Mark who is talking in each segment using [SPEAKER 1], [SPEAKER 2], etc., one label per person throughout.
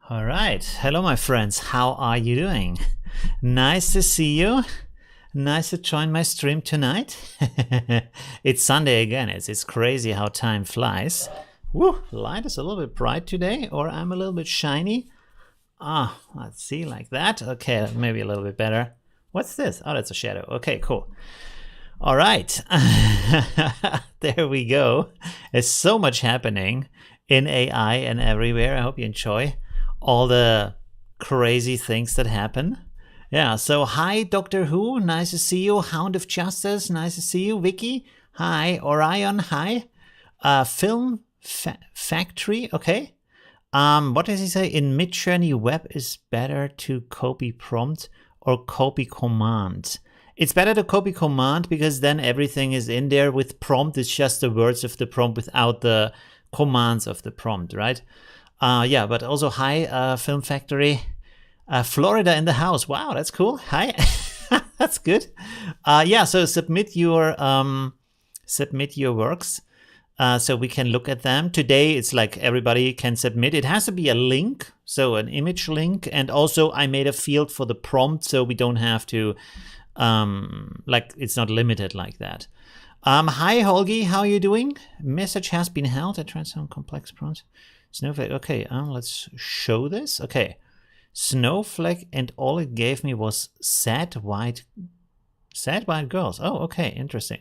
[SPEAKER 1] All right. Hello, my friends. How are you doing? Nice to see you. Nice to join my stream tonight. It's Sunday again. It's crazy how time flies. Woo, light is a little bit bright today, or I'm a little bit shiny. Let's see, like that. Okay, maybe a little bit better. What's this? Oh, that's a shadow. Okay, cool. All right. There we go. There's so much happening in AI and everywhere. I hope you enjoy all the crazy things that happen. Yeah, so hi, Doctor Who. Nice to see you. Hound of Justice. Nice to see you. Vicky. Hi. Orion. Hi. Film Factory. Okay. What does he say? In Midjourney, web is better to copy prompt or copy command. It's better to copy command because then everything is in there. With prompt, it's just the words of the prompt without the commands of the prompt, right? Yeah, but also hi, Film Factory. Florida in the house. Wow, that's cool. Hi. That's good. Yeah, so submit your works so we can look at them. Today it's like everybody can submit. It has to be a link, so an image link, and also I made a field for the prompt so we don't have to like it's not limited like that. Hi Holgi, how are you doing? Message has been held. I tried some complex prompts. Snowflake. Okay, let's show this. Okay. Snowflake, and all it gave me was sad white girls. Oh, okay, interesting.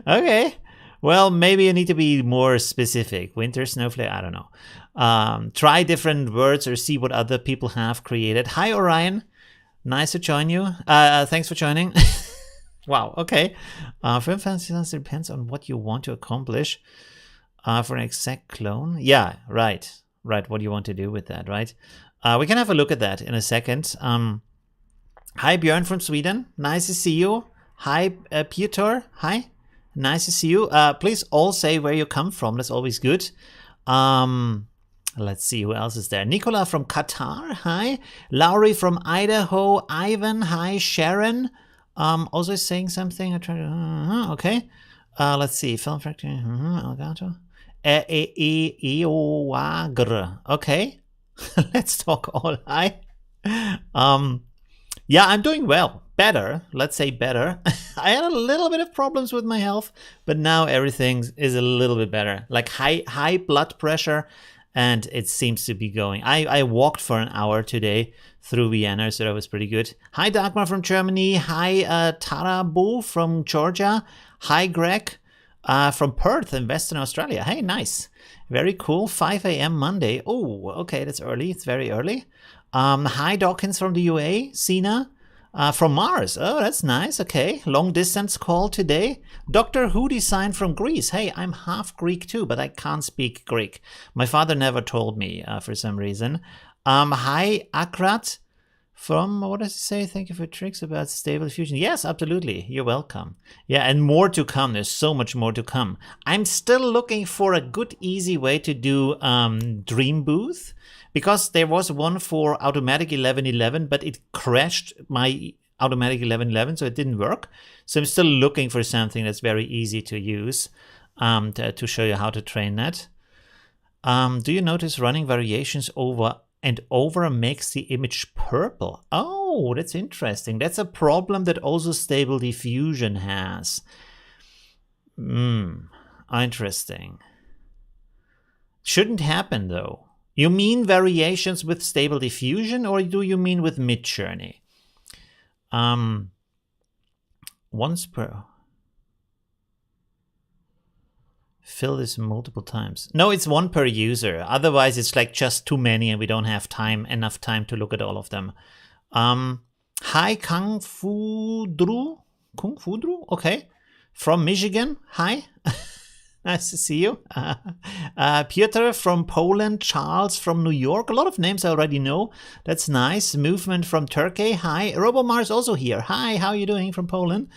[SPEAKER 1] Okay, well, maybe you need to be more specific. Winter snowflake, I don't know. Try different words or see what other people have created. Hi, Orion. Nice to join you. Thanks for joining. Wow, okay. Film fantasy depends on what you want to accomplish. For an exact clone. Yeah, right. Right, what do you want to do with that, right? We can have a look at that in a second. Hi, Björn from Sweden. Nice to see you. Hi, Peter. Hi. Nice to see you. Please all say where you come from. That's always good. Let's see who else is there. Nicola from Qatar. Hi. Laurie from Idaho. Ivan. Hi. Sharon. Also saying something. I try to. Okay. Let's see. Film Factory. Elgato. Okay. Let's talk all hi. Yeah, I'm doing well. Better. Let's say better. I had a little bit of problems with my health, but now everything is a little bit better. Like high blood pressure, and it seems to be going. I walked for an hour today through Vienna, so that was pretty good. Hi, Dagmar from Germany. Hi, Tarabu from Georgia. Hi, Greg. From Perth in Western Australia. Hey, nice. Very cool. 5 a.m. Monday. Oh, okay, that's early. It's very early. Hi, Dawkins from the UA. Sina from Mars. Oh, that's nice. Okay, long distance call today. Doctor Who design from Greece. Hey, I'm half Greek too, but I can't speak Greek. My father never told me for some reason. Hi, Akrat. From, what does it say? Thank you for tricks about stable diffusion. Yes, absolutely. You're welcome. Yeah, and more to come. There's so much more to come. I'm still looking for a good, easy way to do Dream Booth, because there was one for Automatic 1111, but it crashed my Automatic 1111, so it didn't work. So I'm still looking for something that's very easy to use to show you how to train that. Do you notice running variations over and over makes the image purple? Oh, that's interesting. That's a problem that also Stable Diffusion has. Interesting. Shouldn't happen though. You mean variations with Stable Diffusion, or do you mean with Midjourney? Once per... Fill this multiple times. No, it's one per user. Otherwise, it's like just too many and we don't have enough time to look at all of them. Hi, Kung Fu Dru. Okay. From Michigan. Hi. Nice to see you. Piotr from Poland. Charles from New York. A lot of names I already know. That's nice. Movement from Turkey. Hi. RoboMars also here. Hi, how are you doing from Poland?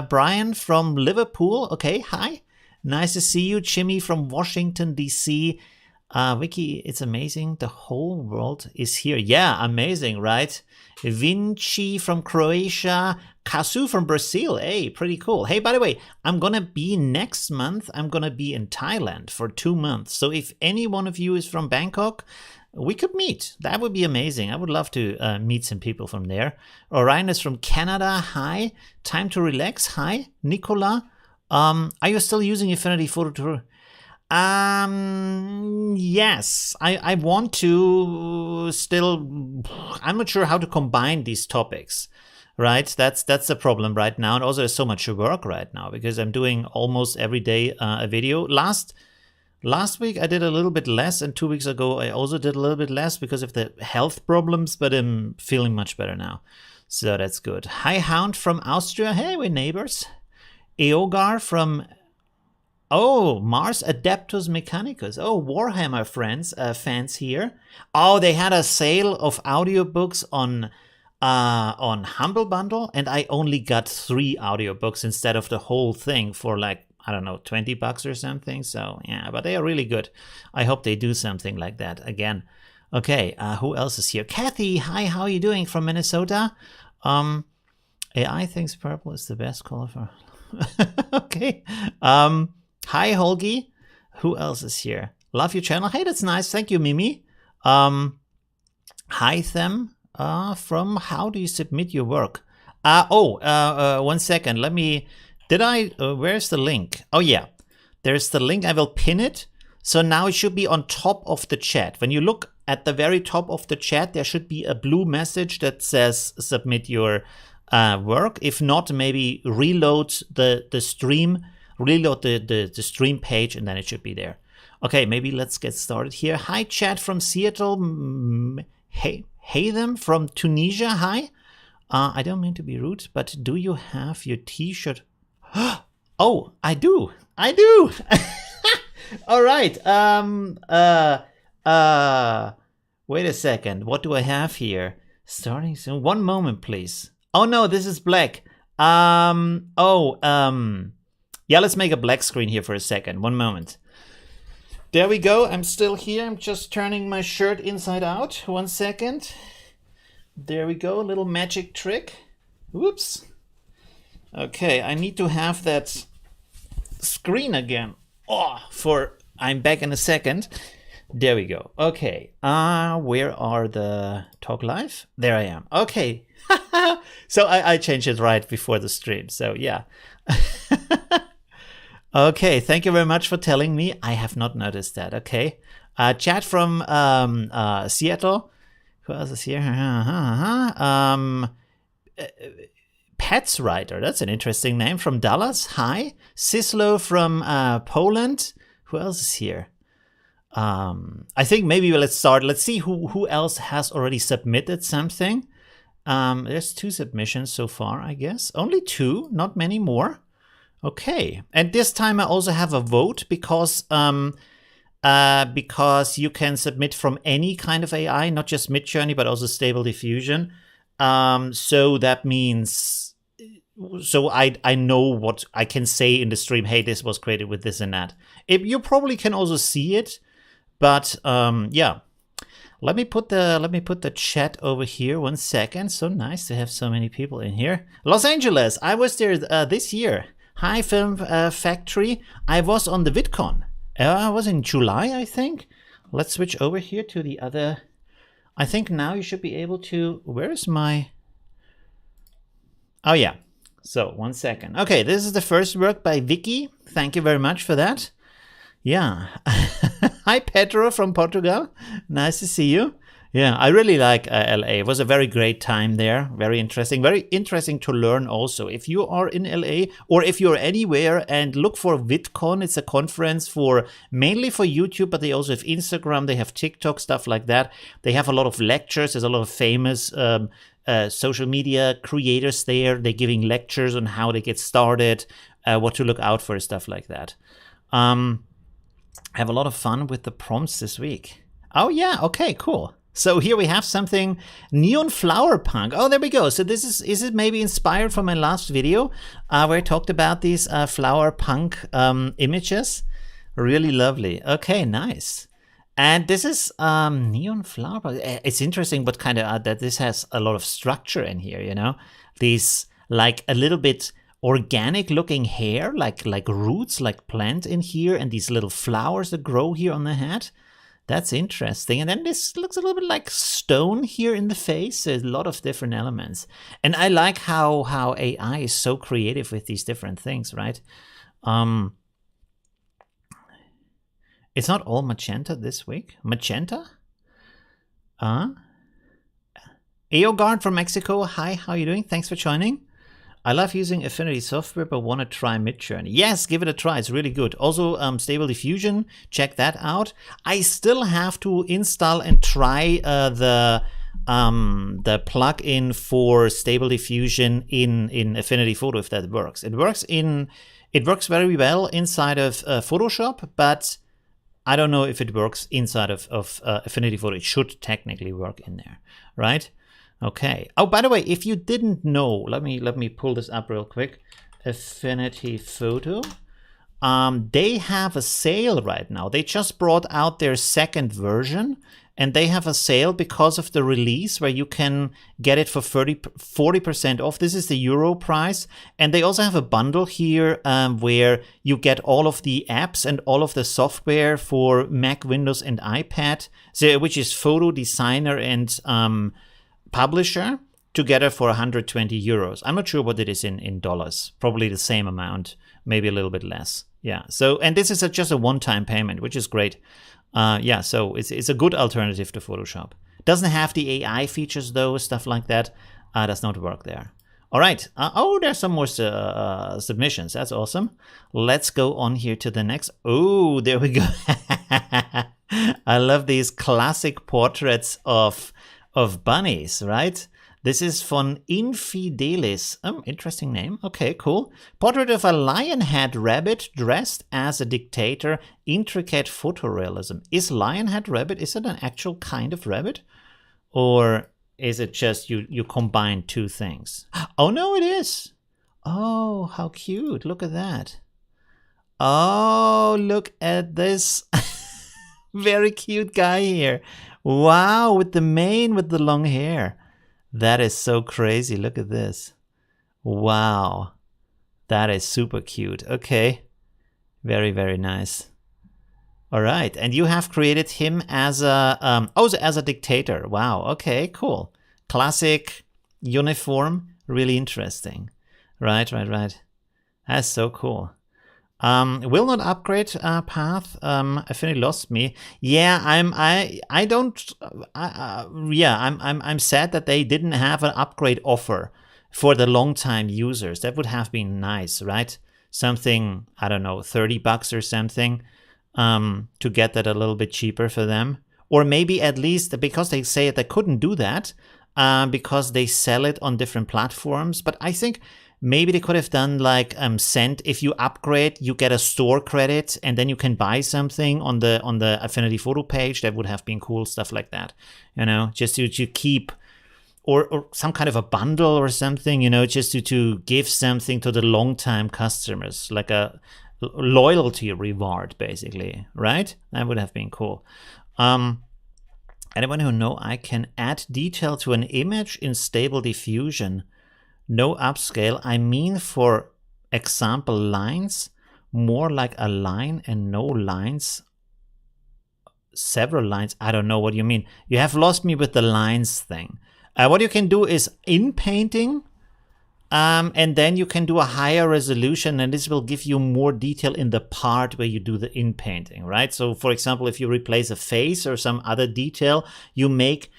[SPEAKER 1] Brian from Liverpool. Okay, hi. Nice to see you. Jimmy from Washington, D.C. Vicky, it's amazing. The whole world is here. Yeah, amazing, right? Vinci from Croatia. Kasu from Brazil. Hey, pretty cool. Hey, by the way, I'm going to be next month. I'm going to be in Thailand for 2 months. So if any one of you is from Bangkok, we could meet. That would be amazing. I would love to meet some people from there. Orion is from Canada. Hi. Time to relax. Hi. Nicola. Are you still using Affinity Photo Tool? Yes. I want to still... I'm not sure how to combine these topics. Right? That's the problem right now. And also there's so much work right now because I'm doing almost every day a video. Last week I did a little bit less, and 2 weeks ago I also did a little bit less because of the health problems, but I'm feeling much better now. So that's good. Hi Hound from Austria. Hey, we're neighbors. Eogar from... Oh, Mars Adeptus Mechanicus. Oh, Warhammer fans here. Oh, they had a sale of audiobooks on Humble Bundle, and I only got 3 audiobooks instead of the whole thing for like, I don't know, $20 or something. So yeah, but they are really good. I hope they do something like that again. Okay, who else is here? Kathy, hi, how are you doing from Minnesota? AI thinks purple is the best color for... Okay. Hi, Holgi. Who else is here? Love your channel. Hey, that's nice. Thank you, Mimi. Hi, them. From how do you submit your work? 1 second. Let me... where's the link? Oh yeah, there's the link. I will pin it. So now it should be on top of the chat. When you look at the very top of the chat, there should be a blue message that says submit your work. If not, maybe reload the stream, reload the stream page, and then it should be there. Okay, maybe let's get started here. Hi, chat from Seattle. Hey them from Tunisia. Hi. I don't mean to be rude, but do you have your t-shirt? Oh, I do. All right. Wait a second. What do I have here? Starting soon. 1 moment, please. Oh no, this is black. Yeah, let's make a black screen here for a second. 1 moment. There we go. I'm still here. I'm just turning my shirt inside out. 1 second. There we go. A little magic trick. Whoops. Okay, I need to have that screen again. I'm back in a second. There we go. Okay. Where are the talk live? There I am. Okay. So I changed it right before the stream. So yeah. Okay. Thank you very much for telling me. I have not noticed that. Okay. Chat from Seattle. Who else is here? Pets Writer. That's an interesting name. From Dallas. Hi. Sislo from Poland. Who else is here? I think maybe let's start. Let's see who else has already submitted something. There's 2 submissions so far, I guess. Only 2, not many more. Okay. And this time I also have a vote because you can submit from any kind of AI, not just Midjourney, but also Stable Diffusion. So that means, so I know what I can say in the stream. Hey, this was created with this and that. You probably can also see it, but yeah. Let me put the chat over here. 1 second. So nice to have so many people in here. Los Angeles. I was there this year. Hi, Film Factory. I was on the VidCon. I was in July, I think. Let's switch over here to the other. I think now you should be able to... Where is my... Oh, yeah. So, 1 second. Okay, this is the first work by Vicky. Thank you very much for that. Yeah. Hi, Pedro from Portugal. Nice to see you. Yeah, I really like LA. It was a very great time there. Very interesting to learn also. If you are in LA or if you're anywhere, and look for VidCon. It's a conference mainly for YouTube, but they also have Instagram. They have TikTok, stuff like that. They have a lot of lectures. There's a lot of famous social media creators there. They're giving lectures on how they get started, what to look out for, stuff like that. I have a lot of fun with the prompts this week. Oh yeah, okay, cool. So here we have something neon flower punk. Oh, there we go. So is it maybe inspired from my last video where I talked about these flower punk images? Really lovely. Okay, nice. And this is neon flower punk. It's interesting, but kind of that this has a lot of structure in here, you know? These like a little bit organic looking hair, like roots, like plant in here, and these little flowers that grow here on the head. That's interesting. And then this looks a little bit like stone here in the face. There's a lot of different elements. And I like how AI is so creative with these different things, right? It's not all magenta this week. Magenta? Eogard from Mexico. Hi, how are you doing? Thanks for joining. I love using Affinity software, but want to try Midjourney. Yes, give it a try. It's really good. Also, Stable Diffusion. Check that out. I still have to install and try the plugin for Stable Diffusion in Affinity Photo, if that works. It works very well inside of Photoshop, but I don't know if it works inside of Affinity Photo. It should technically work in there, right? Okay. Oh, by the way, if you didn't know, let me pull this up real quick. Affinity Photo. They have a sale right now. They just brought out their second version, and they have a sale because of the release where you can get it for 40% off. This is the Euro price. And they also have a bundle here where you get all of the apps and all of the software for Mac, Windows, and iPad, so, which is Photo, Designer, and Publisher, together for 120 euros. I'm not sure what it is in dollars. Probably the same amount, maybe a little bit less. Yeah. So, and this is just a one-time payment, which is great. Yeah. So it's a good alternative to Photoshop. Doesn't have the AI features though, stuff like that. Does not work there. All right. Oh, there's some more submissions. That's awesome. Let's go on here to the next. Oh, there we go. I love these classic portraits of bunnies, right? This is von Infidelis. Interesting name. Okay, cool. Portrait of a lion-head rabbit dressed as a dictator. Intricate photorealism. Is lion-head rabbit, is it an actual kind of rabbit? Or is it just you combine two things? Oh, no, it is. Oh, how cute. Look at that. Oh, look at this. Very cute guy here. Wow, with the mane, with the long hair. That is so crazy. Look at this. Wow. That is super cute. Okay. Very, very nice. All right. And you have created him as a as a dictator. Wow. Okay, cool. Classic uniform. Really interesting. Right. That's so cool. Will not upgrade path. Affinity lost me. Yeah, I'm sad that they didn't have an upgrade offer for the long time users. That would have been nice, right? Something, I don't know, $30 or something, to get that a little bit cheaper for them. Or maybe at least, because they say they couldn't do that, because they sell it on different platforms. But I think maybe they could have done like send, if you upgrade, you get a store credit, and then you can buy something on the Affinity Photo page. That would have been cool, stuff like that, you know, just to keep, or some kind of a bundle or something, you know, just to give something to the long time customers, like a loyalty reward, basically, right? That would have been cool. Anyone who know I can add detail to an image in Stable Diffusion. No upscale. I mean, for example, lines, more like a line and no lines. Several lines. I don't know what you mean. You have lost me with the lines thing. What you can do is in painting, and then you can do a higher resolution, and this will give you more detail in the part where you do the in painting, right? So, for example, if you replace a face or some other detail, you make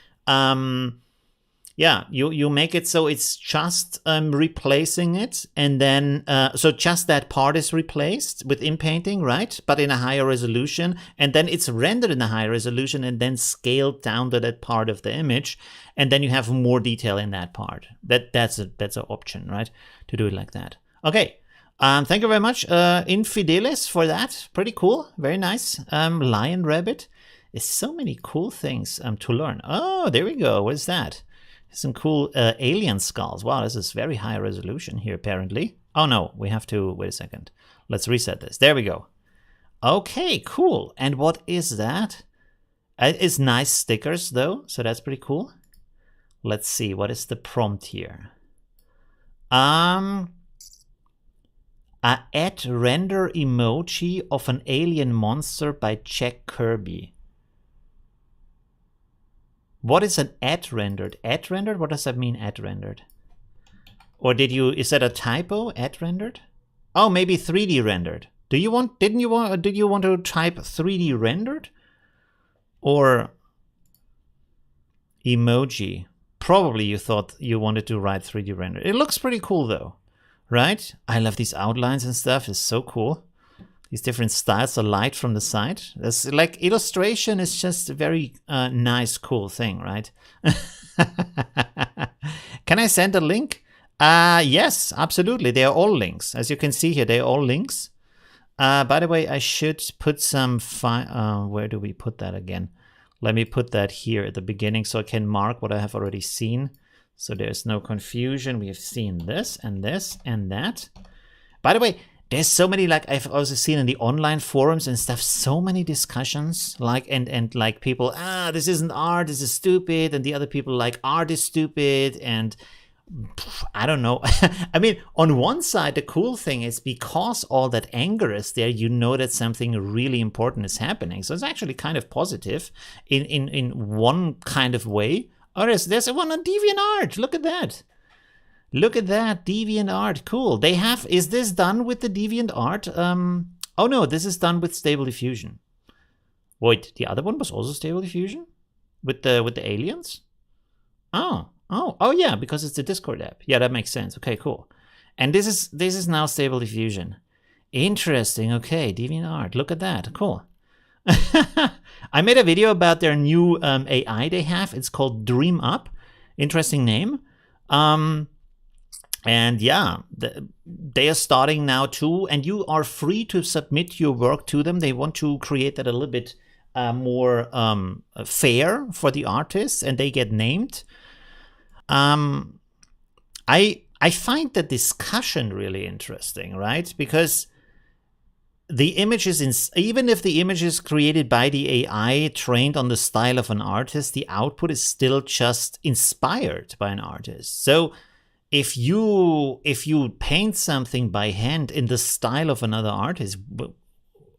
[SPEAKER 1] you make it so it's just replacing it, and then so just that part is replaced with in-painting, right? But in a higher resolution, and then it's rendered in a higher resolution and then scaled down to that part of the image, and then you have more detail in that part. That's an option, right? To do it like that. Okay. Thank you very much, Infidelis, for that. Pretty cool. Very nice. Lion rabbit. There's so many cool things to learn. Oh, there we go. What is that? Some cool alien skulls. Wow, this is very high resolution here, apparently. Oh, no, we have to... Wait a second. Let's reset this. There we go. Okay, cool. And what is that? It's nice stickers, though, so that's pretty cool. Let's see. What is the prompt here? Add render emoji of an alien monster by Jack Kirby. What is an ad rendered? Ad rendered? What does that mean, ad rendered? Or is that a typo, ad rendered? Oh, maybe 3D rendered. Did you want to type 3D rendered? Or emoji? Probably you thought you wanted to write 3D rendered. It looks pretty cool though, right? I love these outlines and stuff. It's so cool. These different styles of light from the side. It's like illustration is just a very nice, cool thing, right? Can I send a link? Yes, absolutely. They are all links. As you can see here, they're all links. By the way, I should put some where do we put that again? Let me put that here at the beginning so I can mark what I have already seen. So there's no confusion. We have seen this and that. By the way, there's so many, like I've also seen in the online forums and stuff, so many discussions, like and like people, this isn't art, this is stupid, and the other people like art is stupid, and I don't know. I mean, on one side, the cool thing is because all that anger is there, you know that something really important is happening. So it's actually kind of positive in one kind of way. Or there's one on DeviantArt. Look at that. Look at that, DeviantArt, cool. They have, is this done with the DeviantArt? Oh no, this is done with Stable Diffusion. Wait, the other one was also Stable Diffusion? With the aliens? Oh yeah, because it's the Discord app. Yeah, that makes sense. Okay, cool. And this is now Stable Diffusion. Interesting, okay, DeviantArt, look at that, cool. I made a video about their new AI they have. It's called Dream Up. Interesting name. And yeah, they are starting now too, and you are free to submit your work to them. They want to create that a little bit more fair for the artists, and they get named. I find the discussion really interesting, right? Because the images, even if the image is created by the AI trained on the style of an artist, the output is still just inspired by an artist. So if you paint something by hand in the style of another artist,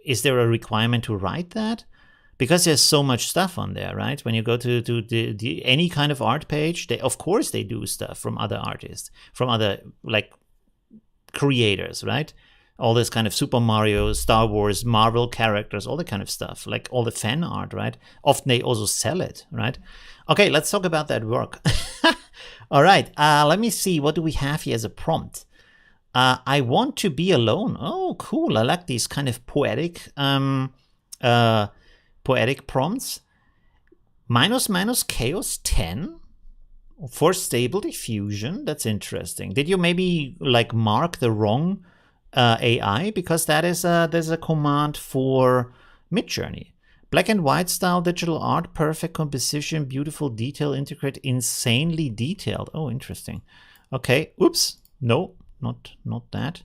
[SPEAKER 1] is there a requirement to write that? Because there's so much stuff on there, right? When you go to any kind of art page, of course they do stuff from other artists, from other like creators, right? All this kind of Super Mario, Star Wars, Marvel characters, all that kind of stuff, like all the fan art, right? Often they also sell it, right? Okay, let's talk about that work. All right, let me see. What do we have here as a prompt? I want to be alone. Oh, cool. I like these kind of poetic prompts. Minus chaos 10 for Stable Diffusion. That's interesting. Did you maybe like mark the wrong AI? Because that is there's a command for Midjourney. Black and white style digital art, perfect composition, beautiful detail, integrate, insanely detailed. Oh, interesting. Okay, oops, no, not that.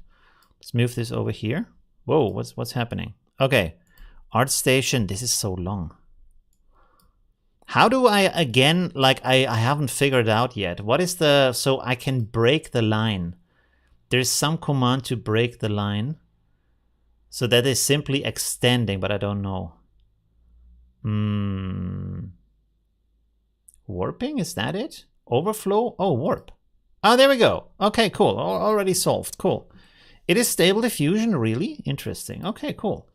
[SPEAKER 1] Let's move this over here. Whoa, what's happening? Okay, ArtStation, this is so long. How do I, again, like I haven't figured out yet. What is so I can break the line. There's some command to break the line. So that is simply extending, but I don't know. Warping, is that it? Overflow? Oh, warp. Oh, there we go. Okay, cool. Already solved. Cool. It is Stable Diffusion, really? Interesting. Okay, cool.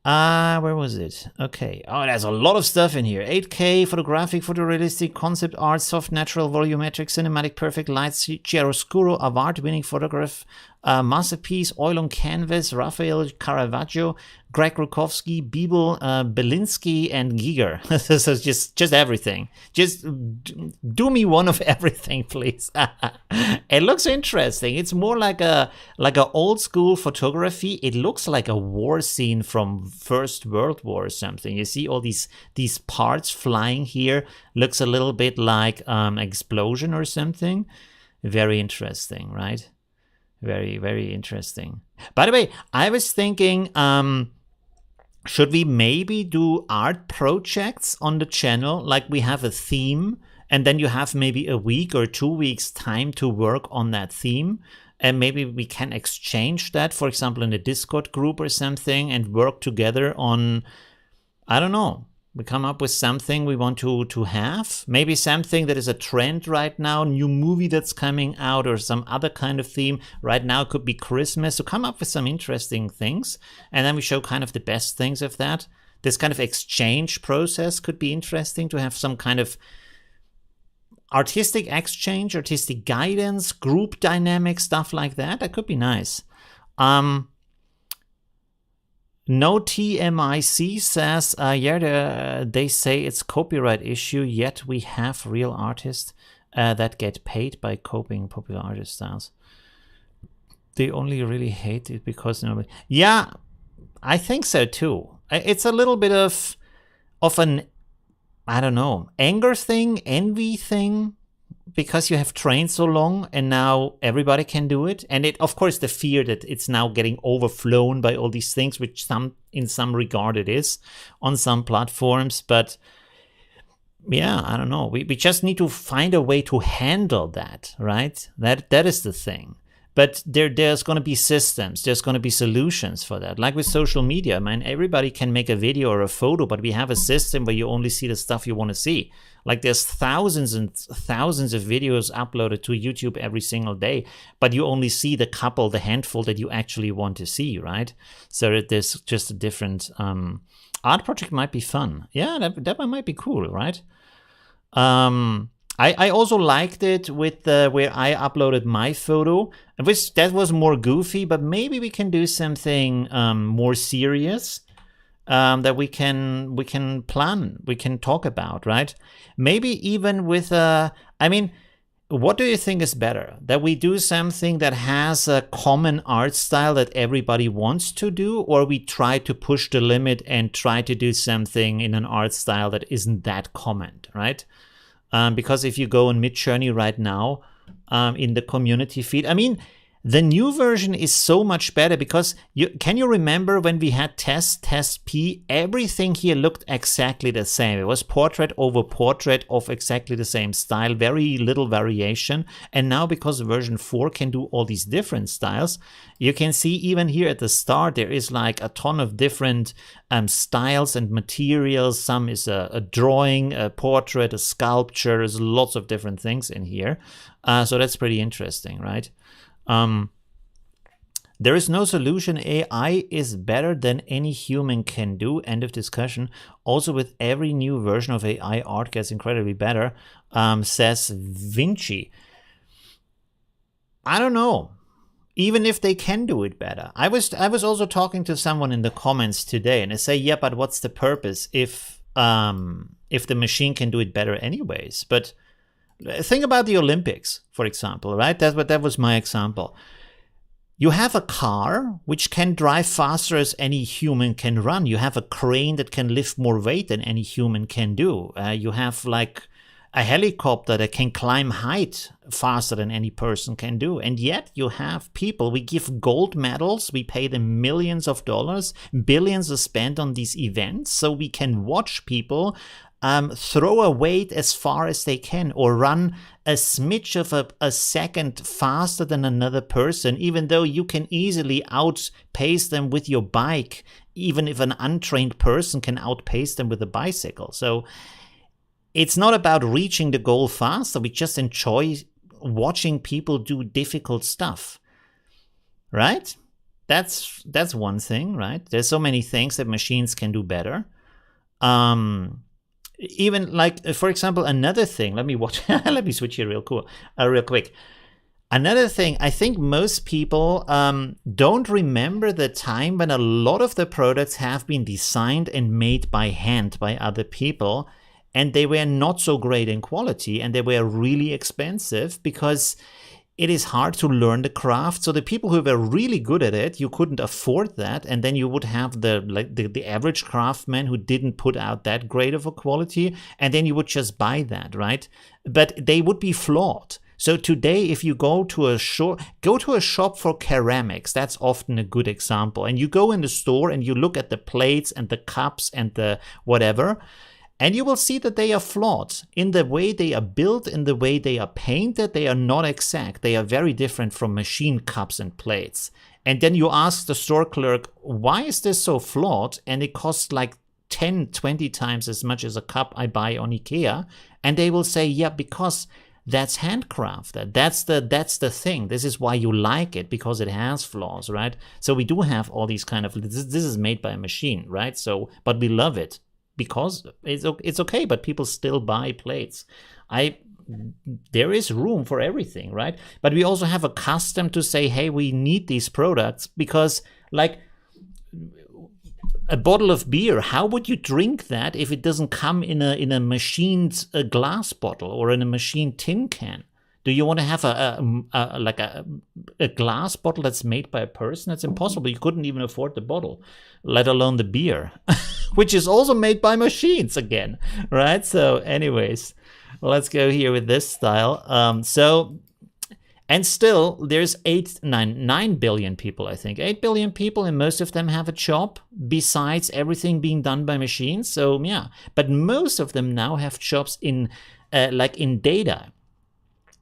[SPEAKER 1] Where was it? Okay. Oh, there's a lot of stuff in here. 8K, photographic, photorealistic, concept art, soft, natural, volumetric, cinematic, perfect, light, chiaroscuro, award-winning photograph, masterpiece, oil on canvas, Raphael Caravaggio, Greg Rutkowski, Bibel, Belinsky, and Giger. So just everything. Just do me one of everything, please. It looks interesting. It's more like a old school photography. It looks like a war scene from First World War or something. You see all these parts flying here. Looks a little bit like explosion or something. Very interesting, right? Very, very interesting. By the way, I was thinking, should we maybe do art projects on the channel? Like we have a theme and then you have maybe a week or 2 weeks time to work on that theme. And maybe we can exchange that, for example, in a Discord group or something and work together on, I don't know, We come up with something we want to have. Maybe something that is a trend right now, new movie that's coming out or some other kind of theme. Right now it could be Christmas. So come up with some interesting things. And then we show kind of the best things of that. This kind of exchange process could be interesting, to have some kind of artistic exchange, artistic guidance, group dynamic, stuff like that. That could be nice. No TMIC says, they say it's copyright issue, yet we have real artists that get paid by copying popular artist styles. They only really hate it because nobody... Yeah, I think so too. It's a little bit of an, I don't know, anger thing, envy thing, because you have trained so long and now everybody can do it. And it, of course, the fear that it's now getting overflown by all these things, which in some regard it is on some platforms. But yeah, I don't know. We just need to find a way to handle that, right? That is the thing. But there's going to be systems, there's going to be solutions for that. Like with social media, I mean, everybody can make a video or a photo, but we have a system where you only see the stuff you want to see. Like there's thousands and thousands of videos uploaded to YouTube every single day, but you only see the handful that you actually want to see, right? So there's just a different art project might be fun. Yeah, that might be cool, right? I also liked it with where I uploaded my photo, which that was more goofy, but maybe we can do something more serious that we can plan, we can talk about, right? Maybe even with I mean, what do you think is better? That we do something that has a common art style that everybody wants to do, or we try to push the limit and try to do something in an art style that isn't that common, right? Because if you go on Midjourney right now, in the community feed, I mean, the new version is so much better because can you remember when we had test P, everything here looked exactly the same. It was portrait over portrait of exactly the same style, very little variation. And now because version 4 can do all these different styles, you can see even here at the start, there is like a ton of different styles and materials. Some is a drawing, a portrait, a sculpture. There's lots of different things in here. So that's pretty interesting, right? There is no solution. AI is better than any human can do. End of discussion. Also, with every new version of AI, art gets incredibly better, says Vinci. I don't know. Even if they can do it better. I was also talking to someone in the comments today, and they say, yeah, but what's the purpose if the machine can do it better anyways? But think about the Olympics, for example, right? That was my example. You have a car which can drive faster as any human can run. You have a crane that can lift more weight than any human can do. You have like a helicopter that can climb height faster than any person can do. And yet you have people, we give gold medals, we pay them millions of dollars, billions are spent on these events so we can watch people throw a weight as far as they can or run a smidge of a second faster than another person, even though you can easily outpace them with your bike, even if an untrained person can outpace them with a bicycle. So it's not about reaching the goal faster. We just enjoy watching people do difficult stuff, right? That's one thing, right? There's so many things that machines can do better. Even like, for example, another thing, let me switch here real quick. Another thing, I think most people don't remember the time when a lot of the products have been designed and made by hand by other people, and they were not so great in quality, and they were really expensive because it is hard to learn the craft. So the people who were really good at it, you couldn't afford that. And then you would have the average craftsman who didn't put out that great of a quality. And then you would just buy that, right? But they would be flawed. So today, if you go to a shop for ceramics, that's often a good example. And you go in the store and you look at the plates and the cups and the whatever, and you will see that they are flawed in the way they are built, in the way they are painted. They are not exact. They are very different from machine cups and plates. And then you ask the store clerk, why is this so flawed? And it costs like 10, 20 times as much as a cup I buy on IKEA. And they will say, yeah, because that's handcrafted. That's the thing. This is why you like it, because it has flaws, right? So we do have all these kind of, this is made by a machine, right? So, but we love it because it's okay, but people still buy plates. There is room for everything, right? But we also have a custom to say, hey, we need these products because, like, a bottle of beer, how would you drink that if it doesn't come in a machined glass bottle or in a machined tin can? Do you want to have a glass bottle that's made by a person? That's impossible. You couldn't even afford the bottle, let alone the beer, which is also made by machines again, right? So anyways, let's go here with this style. And still, there's 9 billion people, I think. 8 billion people, and most of them have a job, besides everything being done by machines. So, yeah. But most of them now have jobs in data,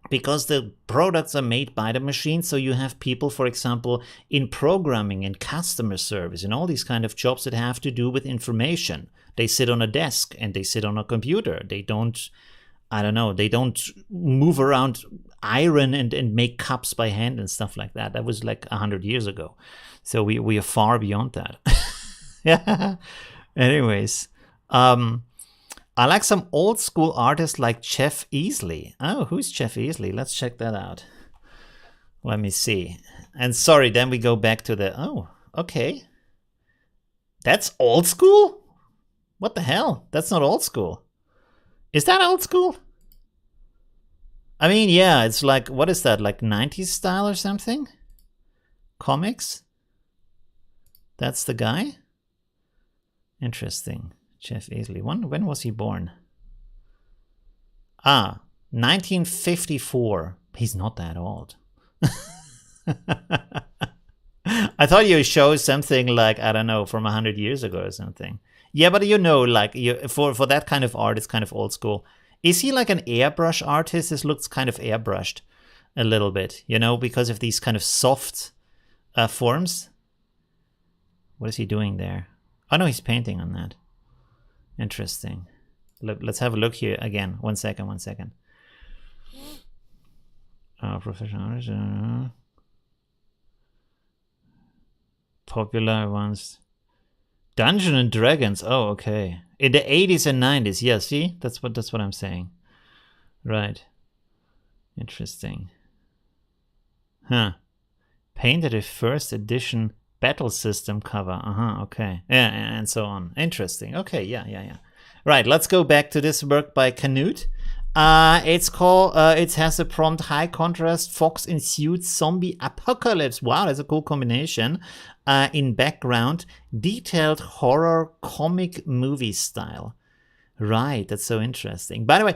[SPEAKER 1] because the products are made by the machine. So you have people, for example, in programming and customer service and all these kind of jobs that have to do with information. They sit on a desk and they sit on a computer. They don't move around, iron and make cups by hand and stuff like that. That was like 100 years ago. So we are far beyond that. Yeah. Anyways, I like some old school artists like Jeff Easley. Oh, who's Jeff Easley? Let's check that out. Let me see. And sorry, then we go back to oh, okay. That's old school? What the hell? That's not old school. Is that old school? I mean, yeah, it's like, what is that? Like 90s style or something? Comics? That's the guy? Interesting. Jeff Easley. When was he born? 1954. He's not that old. I thought you showed something like, I don't know, from 100 years ago or something. Yeah, but like for that kind of art, it's kind of old school. Is he like an airbrush artist? This looks kind of airbrushed a little bit, because of these kind of soft forms. What is he doing there? Oh no, he's painting on that. Interesting. Let's have a look here again. One second. Professional artist. Popular ones. Dungeons and Dragons. Oh, okay. In the 80s and 90s. Yeah, see? That's what I'm saying. Right. Interesting. Huh. Painted a first edition battle system cover. Okay. Yeah, and so on. Interesting. Okay, yeah. Right, let's go back to this work by Canute. It's called, it has a prompt high contrast fox-ensued zombie apocalypse. Wow, that's a cool combination. In background, detailed horror comic movie style. Right, that's so interesting. By the way,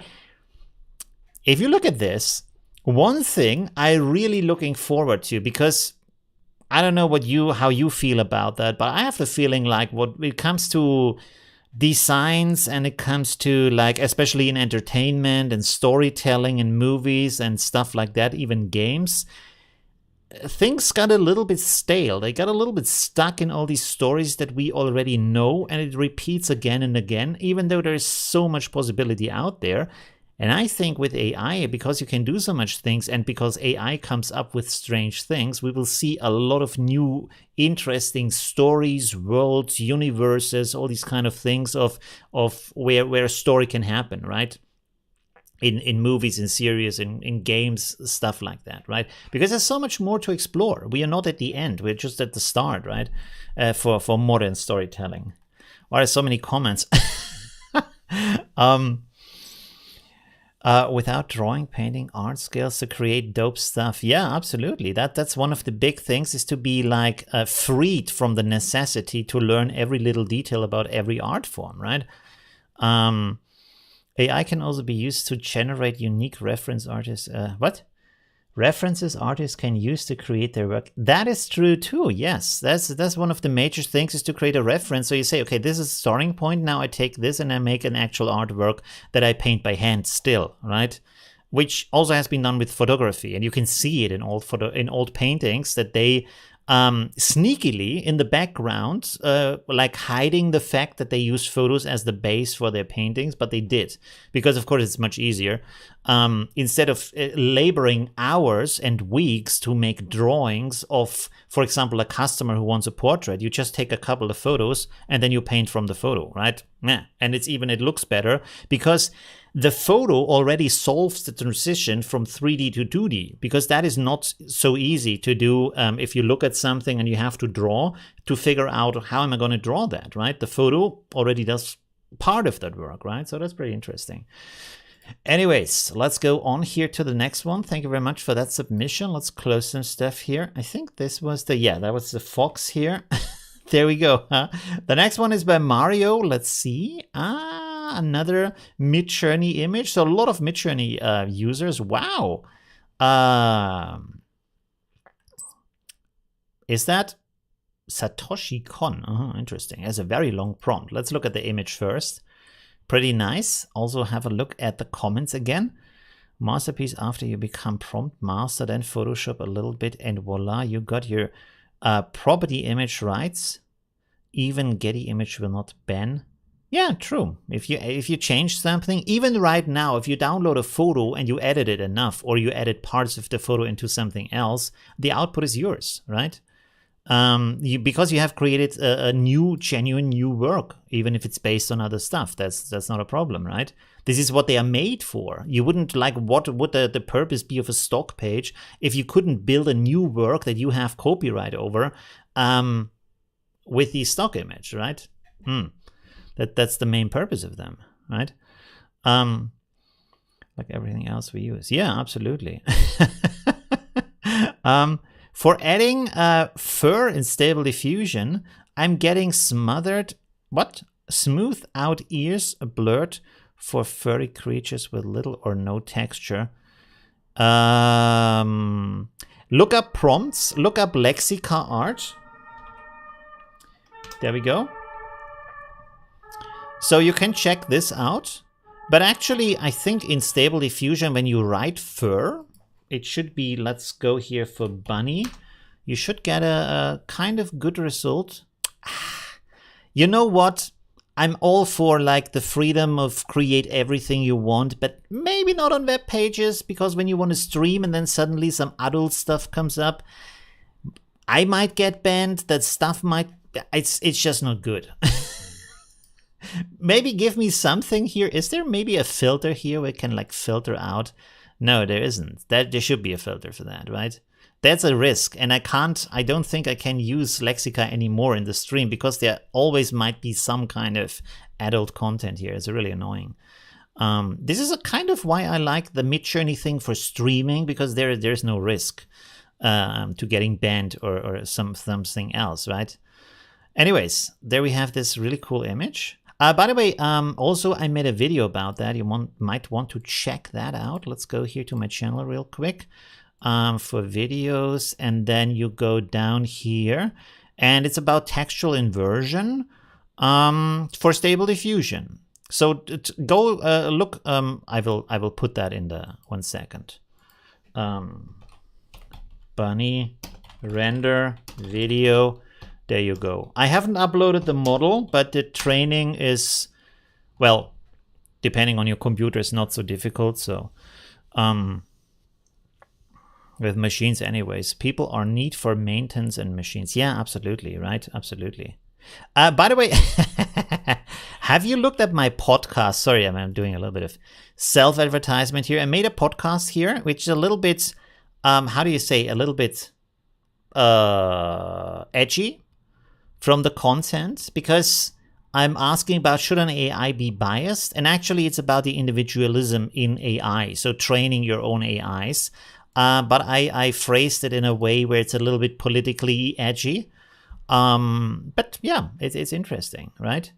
[SPEAKER 1] if you look at this, one thing I'm really looking forward to, because I don't know how you feel about that, but I have the feeling like when it comes to designs and it comes to, like, especially in entertainment and storytelling and movies and stuff like that, even games, things got a little bit stale. They got a little bit stuck in all these stories that we already know, and it repeats again and again, even though there is so much possibility out there. And I think with AI, because you can do so much things, and because AI comes up with strange things, we will see a lot of new interesting stories, worlds, universes, all these kind of things of where a story can happen, right? In movies, in series, in games, stuff like that, right? Because there's so much more to explore. We are not at the end. We're just at the start, right? For modern storytelling. Why are so many comments? Without drawing, painting, art skills to create dope stuff. Yeah, absolutely. That's one of the big things, is to be like freed from the necessity to learn every little detail about every art form, right? AI can also be used to generate unique reference artists. References artists can use to create their work. That is true too. Yes, that's one of the major things, is to create a reference. So you say, okay, this is a starting point. Now I take this and I make an actual artwork that I paint by hand still, right? Which also has been done with photography, and you can see it in old paintings that they sneakily in the background, like hiding the fact that they use photos as the base for their paintings, but they did, because of course it's much easier. Instead of laboring hours and weeks to make drawings of, for example, a customer who wants a portrait, you just take a couple of photos and then you paint from the photo, right? Yeah. And it looks better because the photo already solves the transition from 3D to 2D, because that is not so easy to do if you look at something and you have to draw to figure out how am I going to draw that, right? The photo already does part of that work, right? So that's pretty interesting. Anyways, let's go on here to the next one. Thank you very much for that submission. Let's close some stuff here. I think this was that was the fox here. There we go. The next one is by Mario. Let's see. Another Midjourney image. So a lot of Midjourney users. Wow. Is that Satoshi Kon? Interesting. It has a very long prompt. Let's look at the image first. Pretty nice. Also have a look at the comments again. Masterpiece after you become prompt master, then Photoshop a little bit, and voila, you got your property image rights. Even Getty image will not ban. Yeah, true. If you change something, even right now, if you download a photo and you edit it enough, or you edit parts of the photo into something else, the output is yours, right? Because you have created a genuine new work, even if it's based on other stuff. That's not a problem, right? This is what they are made for. You wouldn't what would the purpose be of a stock page if you couldn't build a new work that you have copyright over with the stock image, right? That's the main purpose of them, right? Like everything else we use. Yeah, absolutely. For adding fur in Stable Diffusion, I'm getting smothered, smooth out ears blurred for furry creatures with little or no texture. Look up prompts, look up Lexica art. There we go. So you can check this out. But actually, I think in Stable Diffusion, when you write fur, it should be, let's go here for bunny. You should get a kind of good result. You know what? I'm all for like the freedom of create everything you want, but maybe not on web pages, because when you want to stream and then suddenly some adult stuff comes up, I might get banned. That stuff might, it's just not good. Maybe give me something here. Is there maybe a filter here where it can like filter out? No, there isn't. There should be a filter for that, right? That's a risk. And I don't think I can use Lexica anymore in the stream because there always might be some kind of adult content here. It's really annoying. This is a kind of why I like the Midjourney thing for streaming, because there's no risk to getting banned or something else, right? Anyways, there we have this really cool image. By the way, also I made a video about that. You might want to check that out. Let's go here to my channel real quick for videos, and then you go down here, and it's about textual inversion for Stable Diffusion. So go look. I will put that in the 1 second. Bunny render video. There you go. I haven't uploaded the model, but the training is, well, depending on your computer, it's not so difficult. So with machines anyways, people are need for maintenance and machines. Yeah, absolutely, right? Absolutely. By the way, have you looked at my podcast? Sorry, I'm doing a little bit of self-advertisement here. I made a podcast here, which is a little bit, how do you say, a little bit edgy from the content, because I'm asking about should an AI be biased? And actually it's about the individualism in AI, so training your own AIs. But I phrased it in a way where it's a little bit politically edgy. But yeah, it's interesting, right?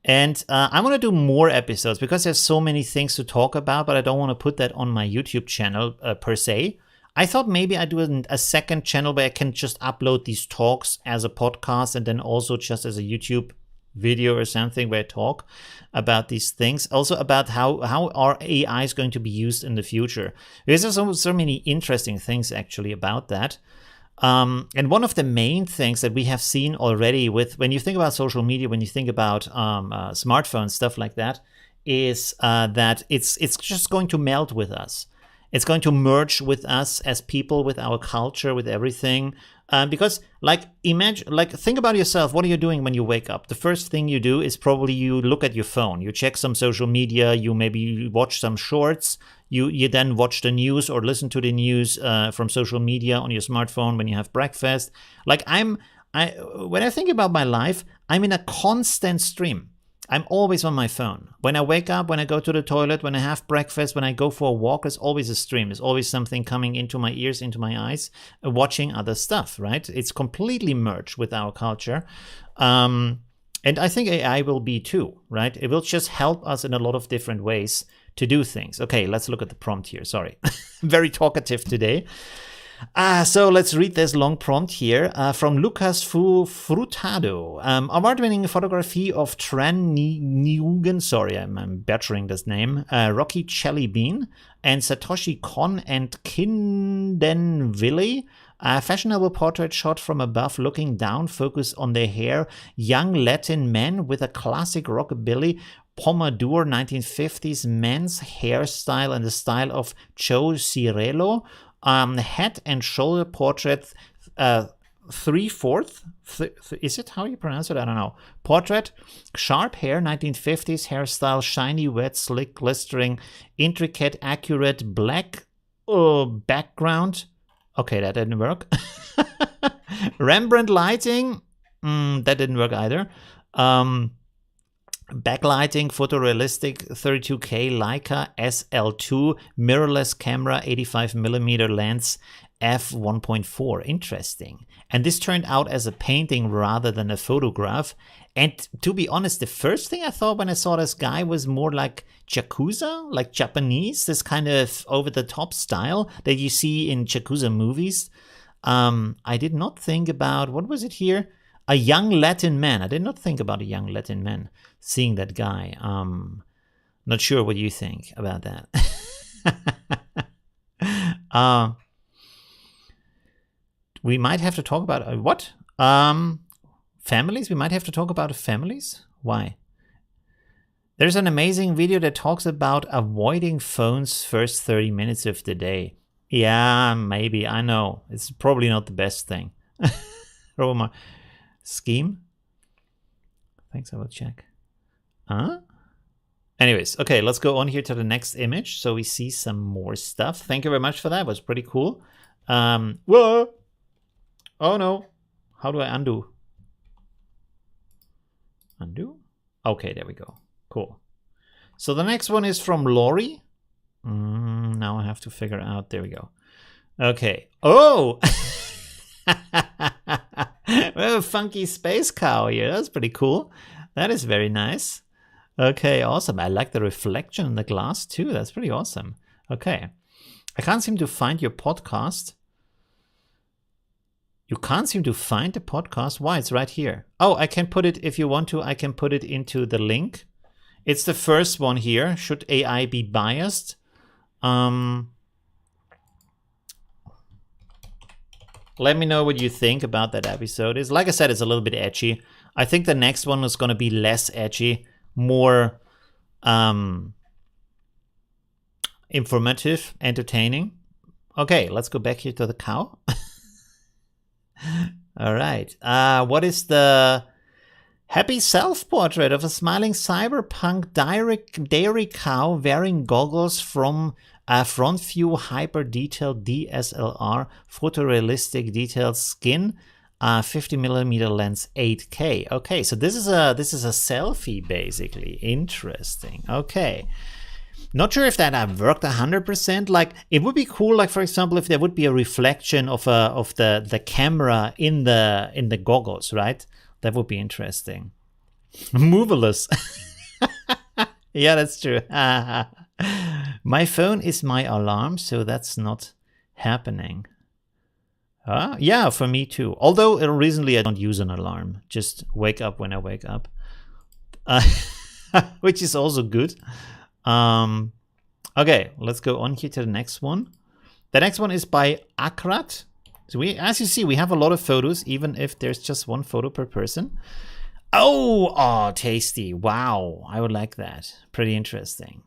[SPEAKER 1] And I want to do more episodes because there's so many things to talk about, but I don't want to put that on my YouTube channel per se. I thought maybe I'd do a second channel where I can just upload these talks as a podcast and then also just as a YouTube video or something where I talk about these things. Also about how our AI is going to be used in the future. Because there's so many interesting things actually about that. And one of the main things that we have seen already with when you think about social media, when you think about smartphones, stuff like that, is that it's just going to melt with us. It's going to merge with us as people, with our culture, with everything. Because think about yourself. What are you doing when you wake up? The first thing you do is probably you look at your phone. You check some social media. You maybe watch some shorts. You then watch the news or listen to the news from social media on your smartphone when you have breakfast. When I think about my life, I'm in a constant stream. I'm always on my phone. When I wake up, when I go to the toilet, when I have breakfast, when I go for a walk, there's always a stream. There's always something coming into my ears, into my eyes, watching other stuff, right? It's completely merged with our culture. And I think AI will be too, right? It will just help us in a lot of different ways to do things. Okay, let's look at the prompt here. Sorry. Very talkative today. So let's read this long prompt here from Lucas Frutado. Award-winning photography of Tran Nguyen, sorry, I'm butchering this name, Rocky Jellybean, and Satoshi Kon and Kinden Ville. A fashionable portrait shot from above looking down, focus on their hair. Young Latin men with a classic rockabilly pompadour 1950s men's hairstyle in the style of Joe Cirello. Head and shoulder portrait, 3/4. Is it how you pronounce it? I don't know. Portrait, sharp hair, 1950s hairstyle, shiny, wet, slick, glistering, intricate, accurate, black background. Okay, that didn't work. Rembrandt lighting, that didn't work either. Backlighting, photorealistic 32K Leica SL2 mirrorless camera, 85mm lens, f1.4. Interesting. And this turned out as a painting rather than a photograph. And to be honest, the first thing I thought when I saw this guy was more like Yakuza, like Japanese, this kind of over-the-top style that you see in Yakuza movies. I did not think about, what was it here? A young Latin man. I did not think about a young Latin man seeing that guy. Not sure what you think about that. We might have to talk about what? Families? We might have to talk about families? Why? There's an amazing video that talks about avoiding phones first 30 minutes of the day. Yeah, maybe. I know. It's probably not the best thing. Roma. Scheme? Thanks, I will check. Anyways, okay, let's go on here to the next image so we see some more stuff. Thank you very much for that. It was pretty cool. Whoa! Oh no. How do I undo? Undo? Okay, there we go. Cool. So the next one is from Lori. Now I have to figure out. There we go. Okay. Oh! Well, funky space cow here. That's pretty cool. That is very nice. Okay, awesome. I like the reflection in the glass too. That's pretty awesome. Okay. I can't seem to find your podcast. You can't seem to find the podcast? Why? It's right here. Oh, I can put it, if you want to, I can put it into the link. It's the first one here. Should AI be biased? Let me know what you think about that episode. It's, like I said, it's a little bit edgy. I think the next one is going to be less edgy, more informative, entertaining. Okay, let's go back here to the cow. All right. What is the happy self-portrait of a smiling cyberpunk dairy cow wearing goggles from a front view hyper-detailed DSLR photorealistic detailed skin, 50mm lens, 8K. Okay, so this is a selfie basically. Interesting. Okay. Not sure if that worked 100%. Like, it would be cool, like for example, if there would be a reflection of the camera in the goggles, right? That would be interesting. Moveless. Yeah, that's true. My phone is my alarm, so that's not happening. Yeah, for me too. Although recently I don't use an alarm. Just wake up when I wake up. Which is also good. Okay, let's go on here to the next one. The next one is by Akrat. So as you see, we have a lot of photos, even if there's just one photo per person. Oh, tasty. Wow, I would like that. Pretty interesting.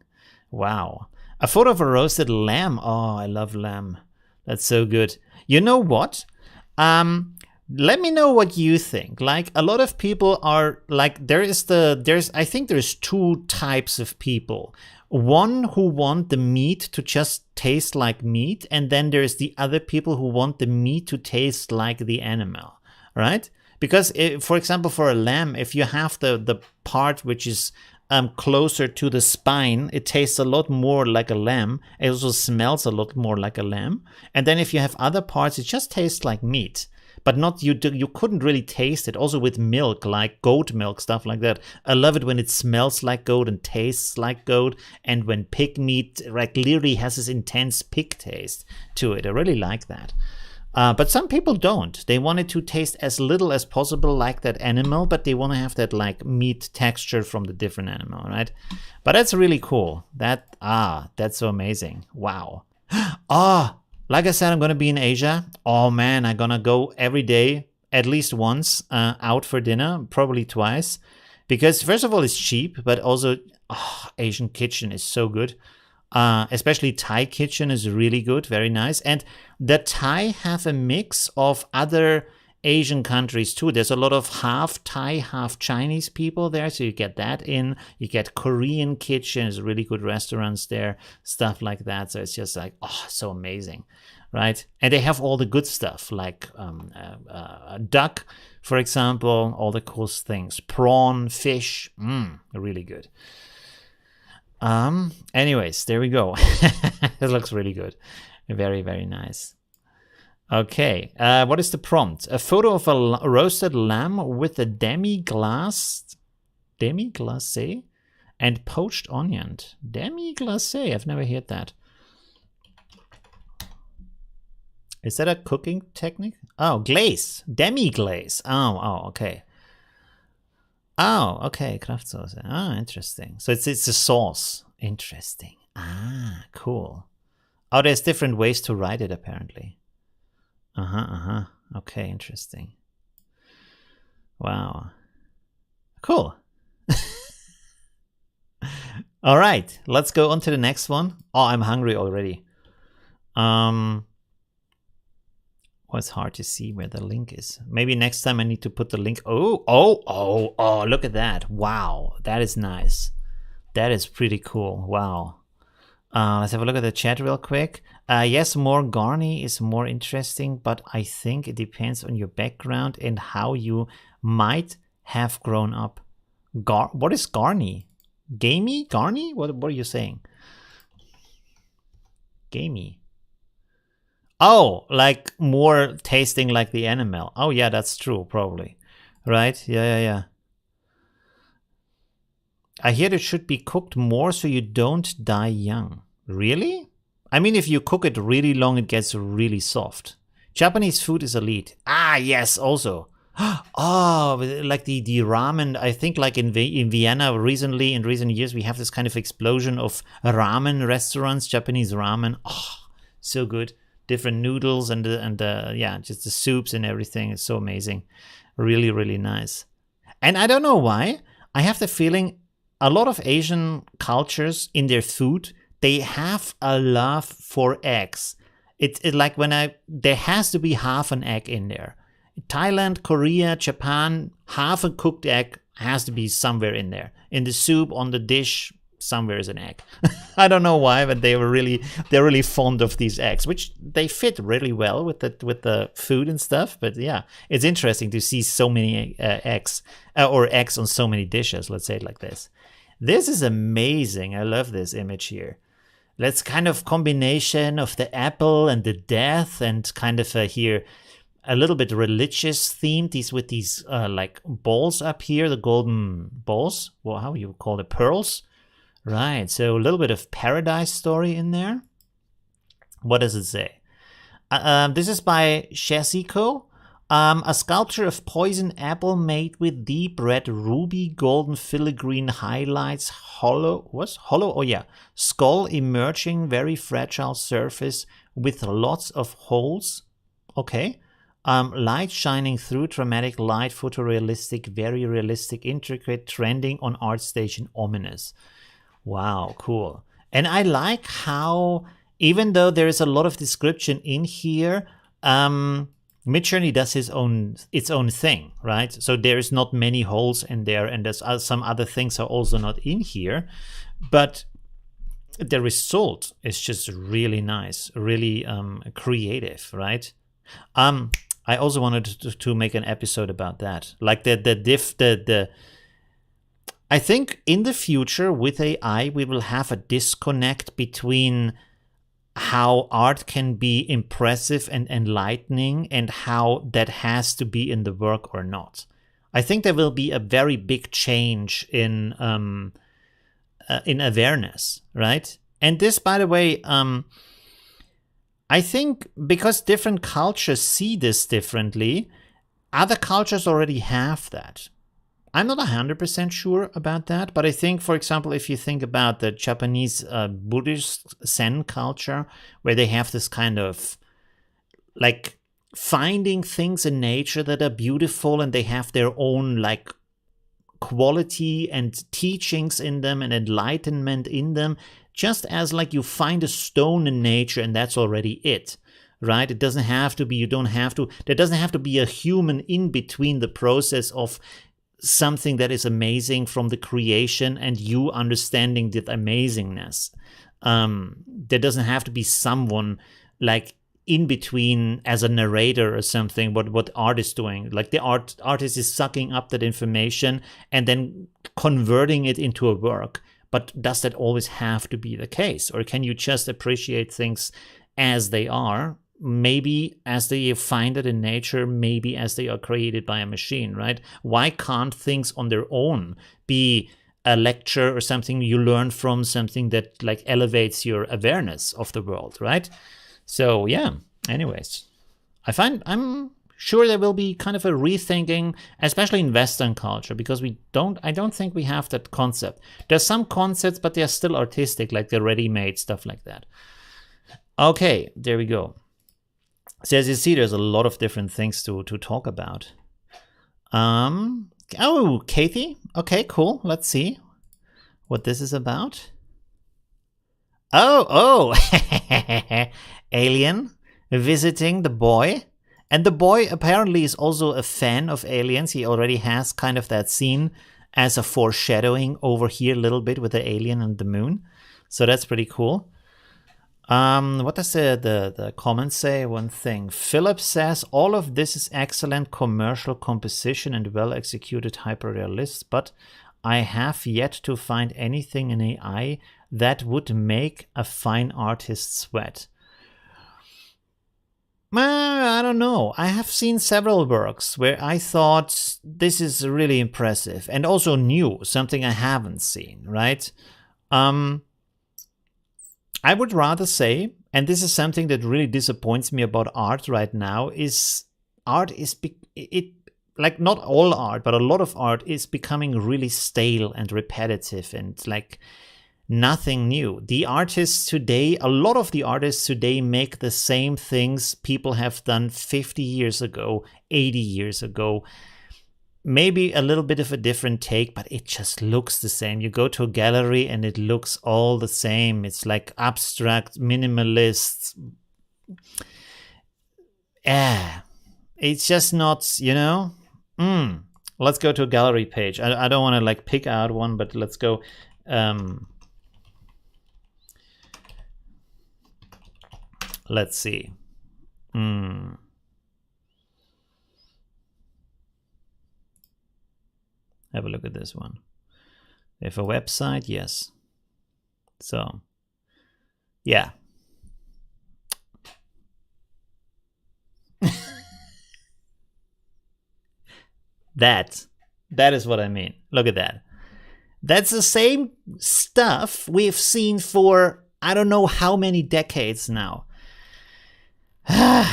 [SPEAKER 1] Wow. A photo of a roasted lamb. Oh, I love lamb. That's so good. You know what? Let me know what you think. Like, a lot of people are like, I think there's two types of people. One who want the meat to just taste like meat, and then there's the other people who want the meat to taste like the animal, right? Because, for example, for a lamb, if you have the part which is closer to the spine, it tastes a lot more like a lamb. It also smells a lot more like a lamb. And then if you have other parts, it just tastes like meat. But not you couldn't really taste it. Also with milk, like goat milk, stuff like that. I love it when it smells like goat and tastes like goat. And when pig meat like literally has this intense pig taste to it. I really like that. But some people don't. They want it to taste as little as possible like that animal, but they want to have that like meat texture from the different animal, right? But that's really cool. That's so amazing. Wow. Like I said, I'm going to be in Asia. Oh man, I'm going to go every day, at least once, out for dinner, probably twice. Because first of all, it's cheap, but also Asian kitchen is so good. Especially Thai kitchen is really good, very nice. And the Thai have a mix of other Asian countries too. There's a lot of half Thai, half Chinese people there, so you get that in. You get Korean kitchen, there's really good restaurants there, stuff like that. So it's just like, so amazing, right? And they have all the good stuff, like duck, for example, all the cool things. Prawn, fish, really good. Anyways, there we go. It looks really good. Very, very nice. Okay, what is the prompt? A photo of a roasted lamb with a demi-glace and poached onion. Demi-glace, I've never heard that. Is that a cooking technique? Oh, glaze, demi-glaze. Oh, okay. Oh, okay, Kraftsauce. Interesting. So it's a sauce. Interesting. Cool. Oh, there's different ways to write it, apparently. Okay, interesting. Wow. Cool. All right, let's go on to the next one. Oh, I'm hungry already. It's hard to see where the link is. Maybe next time I need to put the link. Oh, look at that. Wow, that is nice. That is pretty cool. Wow. Let's have a look at the chat real quick. Yes, more Garni is more interesting, but I think it depends on your background and how you might have grown up. What is Garni? Gamey? Garni? What are you saying? Gamey. Oh, like more tasting like the animal. Oh yeah, that's true, probably. Right? Yeah. I hear it should be cooked more so you don't die young. Really? I mean, if you cook it really long, it gets really soft. Japanese food is elite. Yes, also. Oh, like the ramen. I think like in Vienna recently, in recent years, we have this kind of explosion of ramen restaurants, Japanese ramen. Oh, so good. Different noodles and just the soups and everything. It's so amazing. Really, really nice. And I don't know why. I have the feeling a lot of Asian cultures in their food, they have a love for eggs. It's like there has to be half an egg in there. Thailand, Korea, Japan, half a cooked egg has to be somewhere in there. In the soup, on the dish, somewhere is an egg. I don't know why, but they're really fond of these eggs, which they fit really well with the food and stuff. But yeah, it's interesting to see so many eggs or eggs on so many dishes. Let's say it like this. This is amazing. I love this image here. Let's kind of combination of the apple and the death and kind of here a little bit religious themed. With these like balls up here, the golden balls. Well, how you call it, pearls? Right. So a little bit of paradise story in there. What does it say? This is by Shesiko. A sculpture of poison apple made with deep red ruby golden filigree highlights, hollow, skull emerging, very fragile surface with lots of holes. Okay. Light shining through, dramatic light, photorealistic, very realistic, intricate, trending on ArtStation, ominous. Wow, cool. And I like how, even though there is a lot of description in here, Midjourney does its own thing, right? So there is not many holes in there, and there's some other things are also not in here, but the result is just really nice, really creative, right? I also wanted to make an episode about that, like the I think in the future with AI, we will have a disconnect between how art can be impressive and enlightening and how that has to be in the work or not. I think there will be a very big change in awareness, right? And this, by the way, I think because different cultures see this differently, other cultures already have that. I'm not 100% sure about that, but I think, for example, if you think about the Japanese Buddhist Zen culture, where they have this kind of like finding things in nature that are beautiful, and they have their own like quality and teachings in them and enlightenment in them, just as like you find a stone in nature and that's already it. Right? It doesn't have to be, there doesn't have to be a human in between the process of something that is amazing from the creation and you understanding that amazingness. There doesn't have to be someone like in between as a narrator or something, what art is doing. Like the artist is sucking up that information and then converting it into a work. But does that always have to be the case? Or can you just appreciate things as they are? Maybe as they find it in nature, maybe as they are created by a machine, right? Why can't things on their own be a lecture or something you learn from, something that like elevates your awareness of the world, right? So yeah, anyways, I'm sure there will be kind of a rethinking, especially in Western culture, because I don't think we have that concept. There's some concepts, but they're still artistic, like the ready-made stuff like that. Okay, there we go. So as you see, there's a lot of different things to talk about. Oh, Kathy. Okay, cool. Let's see what this is about. Oh, Alien visiting the boy. And the boy apparently is also a fan of aliens. He already has kind of that scene as a foreshadowing over here a little bit with the alien and the moon. So that's pretty cool. What does the comments say? One thing. Philip says, all of this is excellent commercial composition and well-executed hyperrealist, but I have yet to find anything in AI that would make a fine artist sweat. I don't know. I have seen several works where I thought this is really impressive and also new, something I haven't seen, right? I would rather say, and this is something that really disappoints me about art right now, is art is, like not all art, but a lot of art is becoming really stale and repetitive and like nothing new. The artists today, a lot of the artists today make the same things people have done 50 years ago, 80 years ago. Maybe a little bit of a different take, but it just looks the same. You go to a gallery and it looks all the same. It's like abstract, minimalist. It's just not, you know? Let's go to a gallery page. I don't want to like pick out one, but let's go. Let's see. Have a look at this one. They have a website, yes. So, yeah. That is what I mean. Look at that. That's the same stuff we've seen for I don't know how many decades now. And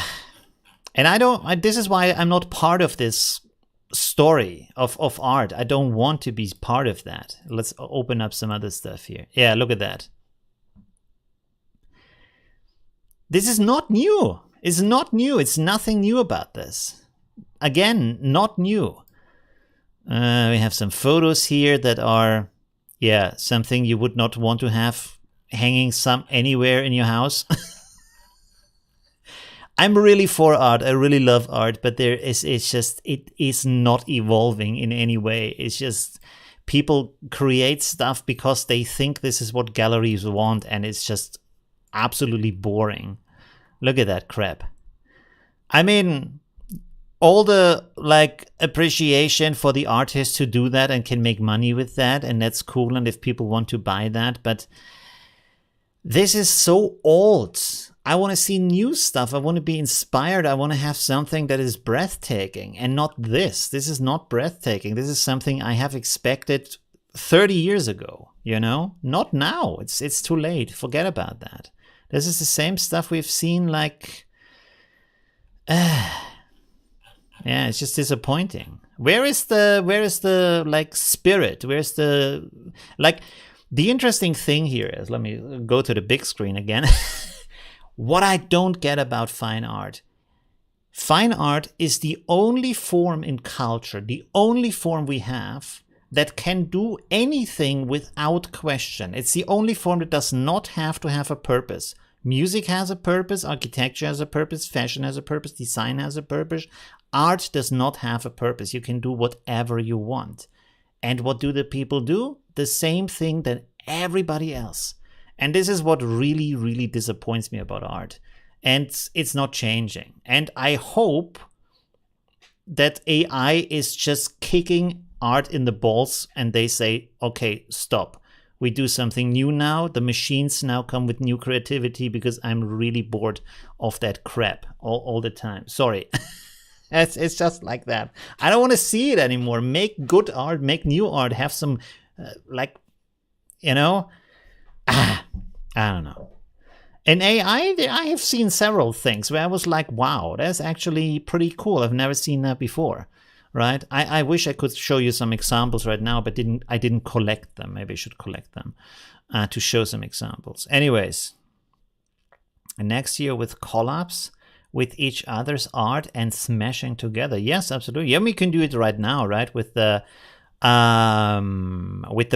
[SPEAKER 1] this is why I'm not part of this story of art. I don't want to be part of that. Let's open up some other stuff here. Yeah, look at that. This is not new. It's not new. It's nothing new about this. Again, not new. We have some photos here that are, yeah, something you would not want to have hanging anywhere in your house. I'm really for art. I really love art, but it is not evolving in any way. It's just people create stuff because they think this is what galleries want, and it's just absolutely boring. Look at that crap. I mean, all the appreciation for the artists who do that and can make money with that, and that's cool, and if people want to buy that, but this is so old. I want to see new stuff. I want to be inspired. I want to have something that is breathtaking, and not this. This is not breathtaking. This is something I have expected 30 years ago, Not now. It's too late. Forget about that. This is the same stuff we've seen yeah, it's just disappointing. Where is the spirit? Where's the the interesting thing here is, let me go to the big screen again. What I don't get about fine art is the only form in culture, the only form we have that can do anything without question. It's the only form that does not have to have a purpose. Music has a purpose, architecture has a purpose, fashion has a purpose, design has a purpose. Art does not have a purpose. You can do whatever you want. And what do the people do? The same thing that everybody else. And this is what really, really disappoints me about art. And it's not changing. And I hope that AI is just kicking art in the balls and they say, okay, stop. We do something new now. The machines now come with new creativity because I'm really bored of that crap all the time. Sorry. It's just like that. I don't want to see it anymore. Make good art, make new art, have some, I don't know. In AI, I have seen several things where I was like, wow, that's actually pretty cool. I've never seen that before, right? I wish I could show you some examples right now, but I didn't collect them. Maybe I should collect them to show some examples. Anyways, next year with collabs with each other's art and smashing together. Yes, absolutely. Yeah, we can do it right now, right? With the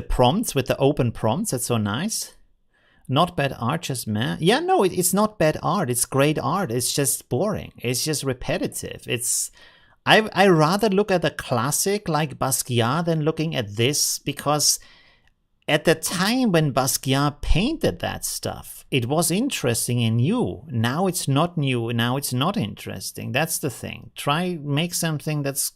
[SPEAKER 1] prompts, with the open prompts. That's so nice. Not bad art, just meh. Yeah, no, it's not bad art. It's great art. It's just boring. It's just repetitive. I rather look at a classic like Basquiat than looking at this, because at the time when Basquiat painted that stuff, it was interesting and new. Now it's not new. Now it's not interesting. That's the thing. Make something that's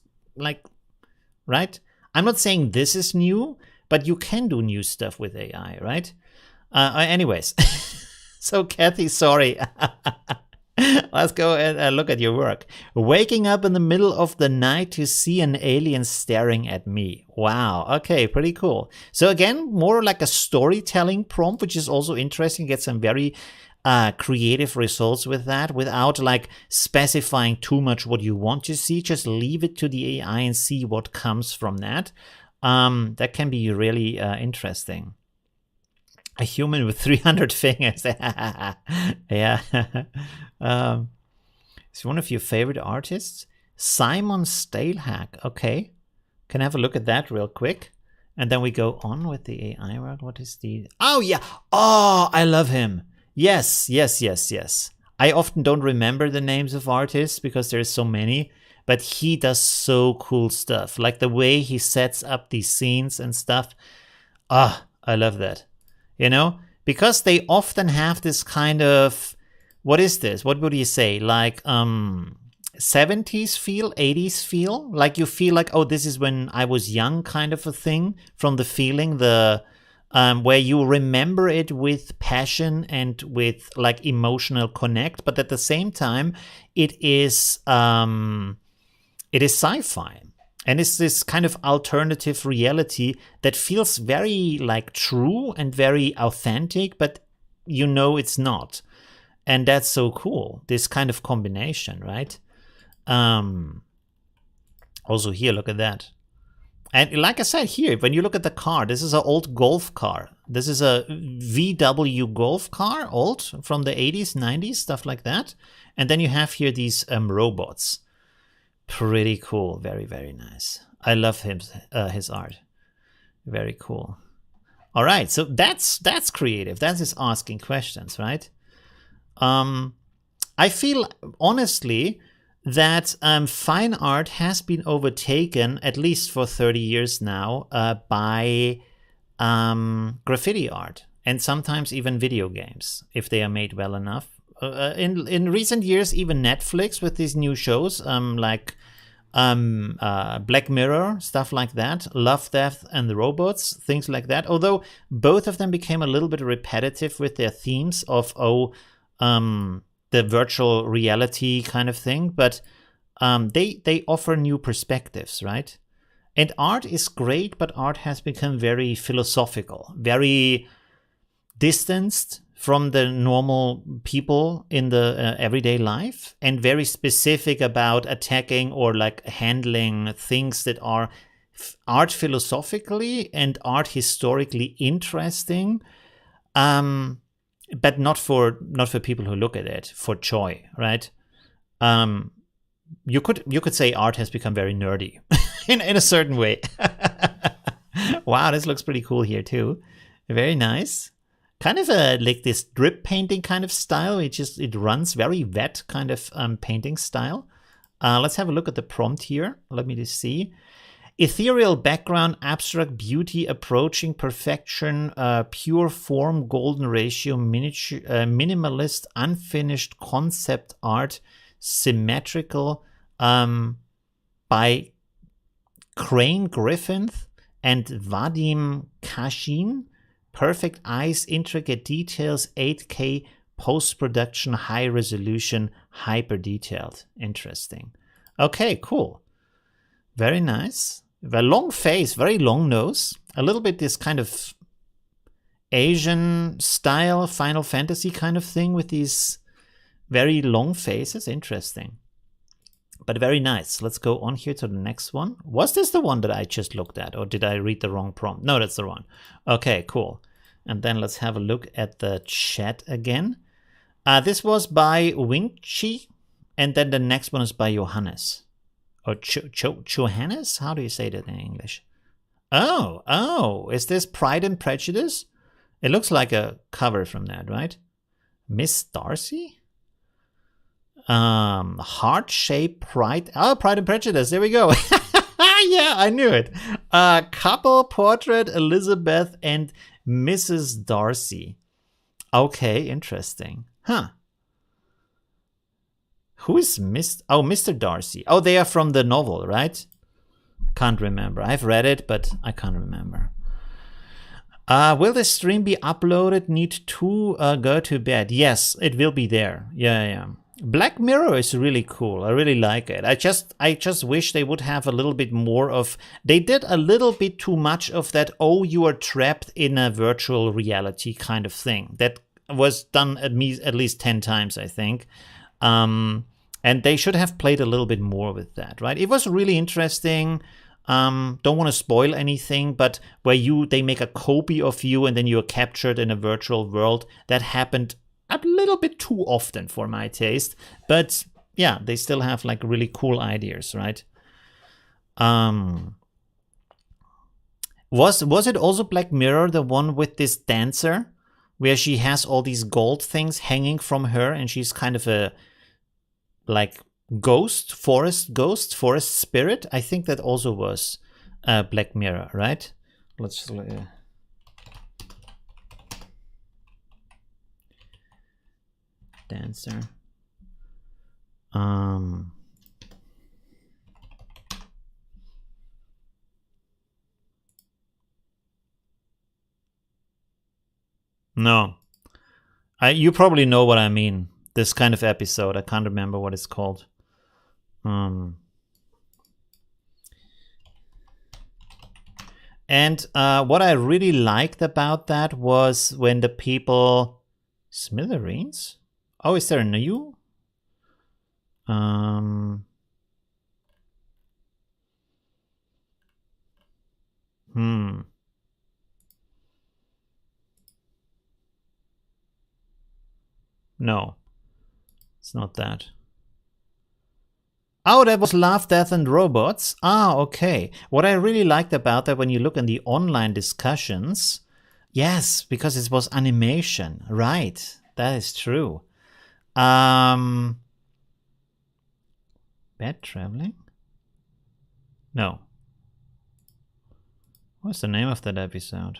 [SPEAKER 1] right? I'm not saying this is new, but you can do new stuff with AI, right? Anyways, so Kathy, sorry. Let's go and look at your work. Waking up in the middle of the night to see an alien staring at me. Wow. Okay, pretty cool. So again, more like a storytelling prompt, which is also interesting. Get some very creative results with that without specifying too much what you want to see. Just leave it to the AI and see what comes from that. That can be really interesting. A human with 300 fingers. Yeah. Is one of your favorite artists? Simon Stalehack. Okay. Can I have a look at that real quick? And then we go on with the AI work. What is the... Oh, yeah. Oh, I love him. Yes. I often don't remember the names of artists because there's so many. But he does so cool stuff. Like the way he sets up these scenes and stuff. I love that. Because they often have this kind of, what is this? What would you say? 70s feel, 80s feel? Like you feel like, oh, this is when I was young kind of a thing, from the feeling, where you remember it with passion and with emotional connect, but at the same time, it is sci-fi. And it's this kind of alternative reality that feels very true and very authentic, but it's not. And that's so cool, this kind of combination, right? Also here, look at that. And like I said here, when you look at the car, this is an old Golf car. This is a VW Golf car, old, from the 80s, 90s, stuff like that. And then you have here these robots. Pretty cool. Very, very nice. I love his art. Very cool. All right, so that's creative. That is asking questions, right? I feel, honestly, that fine art has been overtaken, at least for 30 years now, by graffiti art, and sometimes even video games, if they are made well enough. In recent years, even Netflix with these new shows like Black Mirror, stuff like that, Love, Death and the Robots, things like that. Although both of them became a little bit repetitive with their themes of the virtual reality kind of thing, but they offer new perspectives, right? And art is great, but art has become very philosophical, very distanced from the normal people in the everyday life, and very specific about attacking or like handling things that are art philosophically and art historically interesting, but not for people who look at it for joy, right? You could say art has become very nerdy in a certain way. Wow, this looks pretty cool here too. Very nice. Kind of like this drip painting kind of style. It runs very wet kind of painting style. Let's have a look at the prompt here. Let me just see. Ethereal background, abstract beauty, approaching perfection, pure form, golden ratio, minimalist, unfinished concept art, symmetrical, by Crane Griffin and Vadim Kashin. Perfect eyes, intricate details, 8K post-production, high resolution, hyper detailed. Interesting. Okay, cool. Very nice. A long face, very long nose. A little bit this kind of Asian style Final Fantasy kind of thing with these very long faces. Interesting. But very nice. Let's go on here to the next one. Was this the one that I just looked at, or did I read the wrong prompt? No, that's the one. Okay, cool. And then let's have a look at the chat again. This was by Winchi, and then the next one is by Johannes. Or Johannes? How do you say that in English? Oh, is this Pride and Prejudice? It looks like a cover from that, right? Miss Darcy? Heart-shaped Pride. Oh, Pride and Prejudice. There we go. Yeah, I knew it. Couple portrait, Elizabeth and Mrs. Darcy. Okay, interesting. Huh. Who is Mr. Darcy? Oh, they are from the novel, right? Can't remember. I've read it, but I can't remember. Will the stream be uploaded? Need to go to bed. Yes, it will be there. Yeah. Black Mirror is really cool. I really like it. I just wish they would have a little bit more of. They did a little bit too much of that. Oh, you are trapped in a virtual reality kind of thing. That was done at least 10 times, I think. And they should have played a little bit more with that, right? It was really interesting. Don't want to spoil anything, but where they make a copy of you and then you're captured in a virtual world. That happened a little bit too often for my taste, but yeah, they still have like really cool ideas, right? Was it also Black Mirror, the one with this dancer where she has all these gold things hanging from her and she's kind of a like forest spirit? I think that also was Black Mirror, right? Let's dancer. No. You probably know what I mean. This kind of episode. I can't remember what it's called. And what I really liked about that was when the people... Smithereens? Oh, is there a new? No, it's not that. Oh, that was Love, Death and Robots. Ah, okay. What I really liked about that, when you look in the online discussions, yes, because it was animation. Right. That is true. Bad Traveling? No. What's the name of that episode?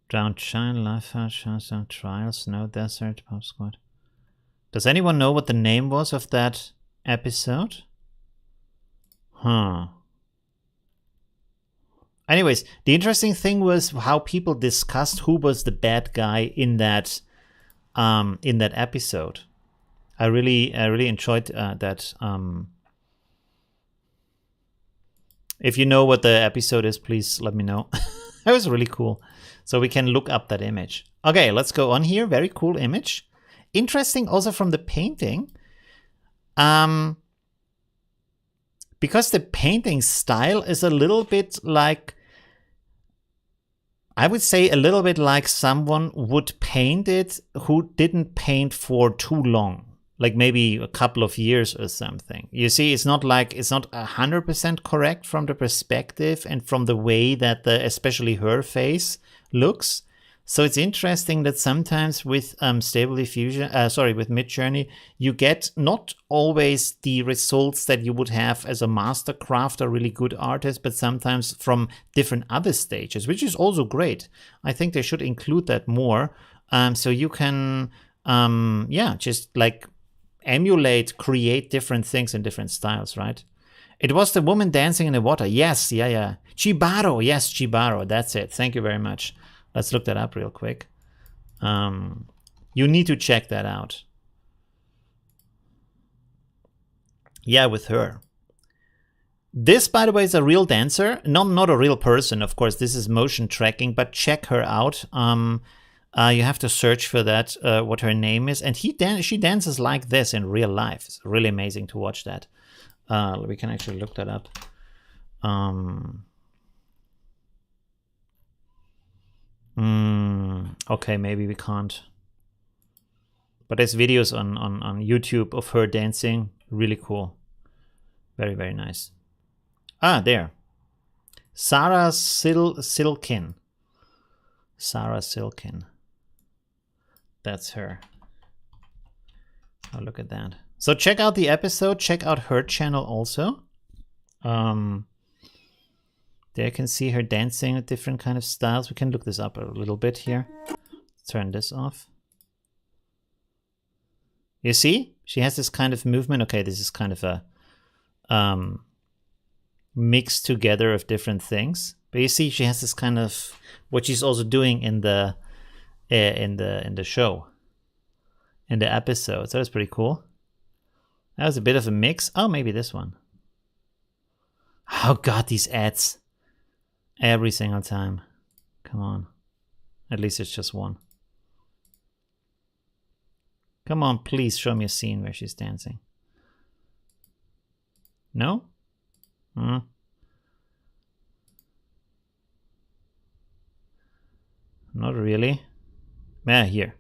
[SPEAKER 1] Drowned Shine, Life Out, Shine, Trial, Snow Desert, Pop Squad. Does anyone know what the name was of that episode? Huh. Anyways, the interesting thing was how people discussed who was the bad guy in that episode. I really enjoyed that. If you know what the episode is, please let me know. That was really cool. So we can look up that image. Okay, let's go on here. Very cool image. Interesting also from the painting. Because the painting style is a little bit like, I would say a little bit like someone would paint it who didn't paint for too long. Like maybe a couple of years or something. You see, it's not 100% correct from the perspective and from the way that especially her face looks. So it's interesting that sometimes with Stable Diffusion, with Midjourney, you get not always the results that you would have as a master craft or really good artist, but sometimes from different other stages, which is also great. I think they should include that more. So you can, just like emulate, create different things in different styles, right? It was the woman dancing in the water. Yes, yeah. Chibaro, yes, Chibaro. That's it. Thank you very much. Let's look that up real quick. You need to check that out. Yeah, with her. This, by the way, is a real dancer. Not a real person, of course. This is motion tracking, but check her out. You have to search for that, what her name is. And she dances like this in real life. It's really amazing to watch that. We can actually look that up. Okay, maybe we can't. But there's videos on YouTube of her dancing. Really cool. Very, very nice. Ah, there. Sarah Silkin. Sarah Silkin. That's her. Oh, look at that. So check out the episode. Check out her channel also. There you can see her dancing with different kind of styles. We can look this up a little bit here. Turn this off. You see? She has this kind of movement. Okay, this is kind of a mix together of different things. But you see, she has this kind of what she's also doing in the show, in the episode. So that's pretty cool. That was a bit of a mix. Oh, maybe this one. Oh God, these ads. Every single time. Come on. At least it's just one. Come on, please show me a scene where she's dancing. No? Not really. Yeah, here.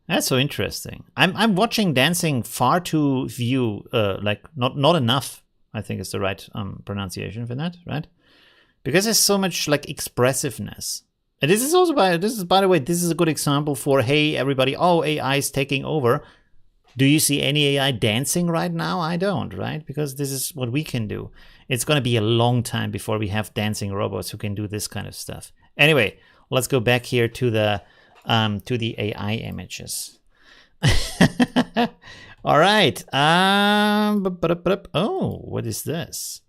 [SPEAKER 1] That's so interesting. I'm watching dancing far too few, like not enough. I think is the right pronunciation for that, right? Because there's so much like expressiveness. And this is by the way, this is a good example for, hey, everybody, oh, AI is taking over. Do you see any AI dancing right now? I don't, right? Because this is what we can do. It's going to be a long time before we have dancing robots who can do this kind of stuff. Anyway, let's go back here to the AI images. All right. Oh, what is this?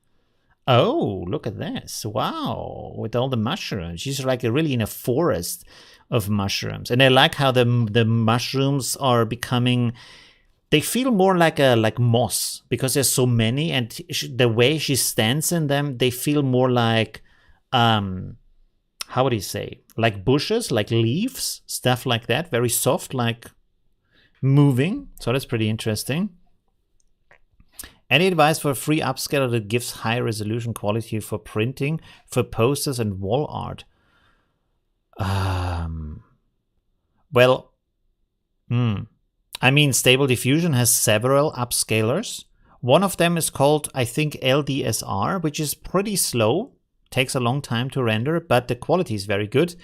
[SPEAKER 1] Oh, look at this. Wow. With all the mushrooms. She's like really in a forest of mushrooms. And I like how the mushrooms are becoming, they feel more like moss because there's so many, and the way she stands in them, they feel more like, how would you say? Like bushes, like leaves, stuff like that. Very soft, like moving. So that's pretty interesting. Any advice for a free upscaler that gives high resolution quality for printing, for posters and wall art? Well, I mean, Stable Diffusion has several upscalers. One of them is called, I think, LDSR, which is pretty slow. Takes a long time to render, but the quality is very good.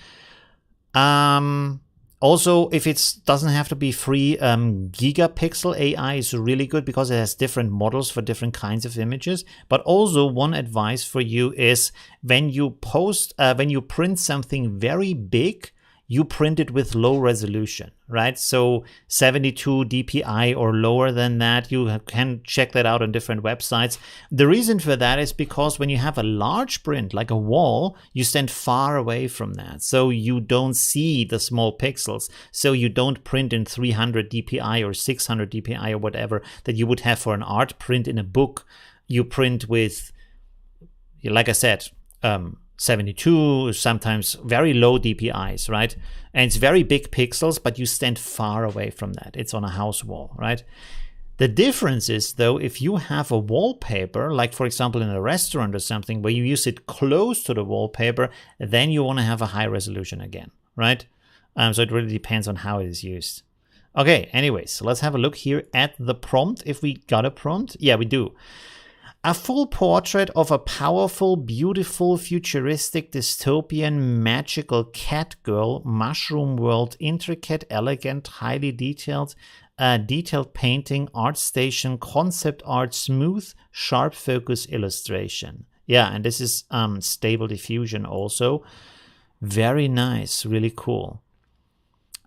[SPEAKER 1] Also, if it doesn't have to be free, Gigapixel AI is really good because it has different models for different kinds of images. But also, one advice for you is when you print something very big, you print it with low resolution, right? So 72 dpi or lower than that, you can check that out on different websites. The reason for that is because when you have a large print, like a wall, you stand far away from that. So you don't see the small pixels. So you don't print in 300 dpi or 600 dpi or whatever that you would have for an art print in a book. You print with, like I said, 72, sometimes very low DPIs, right? And it's very big pixels, but you stand far away from that. It's on a house wall, right? The difference is, though, if you have a wallpaper, like for example in a restaurant or something, where you use it close to the wallpaper, then you want to have a high resolution again, right? So it really depends on how it is used. Okay, anyways, so let's have a look here at the prompt. If we got a prompt, yeah, we do. A full portrait of a powerful, beautiful, futuristic, dystopian, magical cat girl, mushroom world, intricate, elegant, highly detailed, detailed painting, art station, concept art, smooth, sharp focus illustration. Yeah, and this is Stable Diffusion also. Very nice, really cool.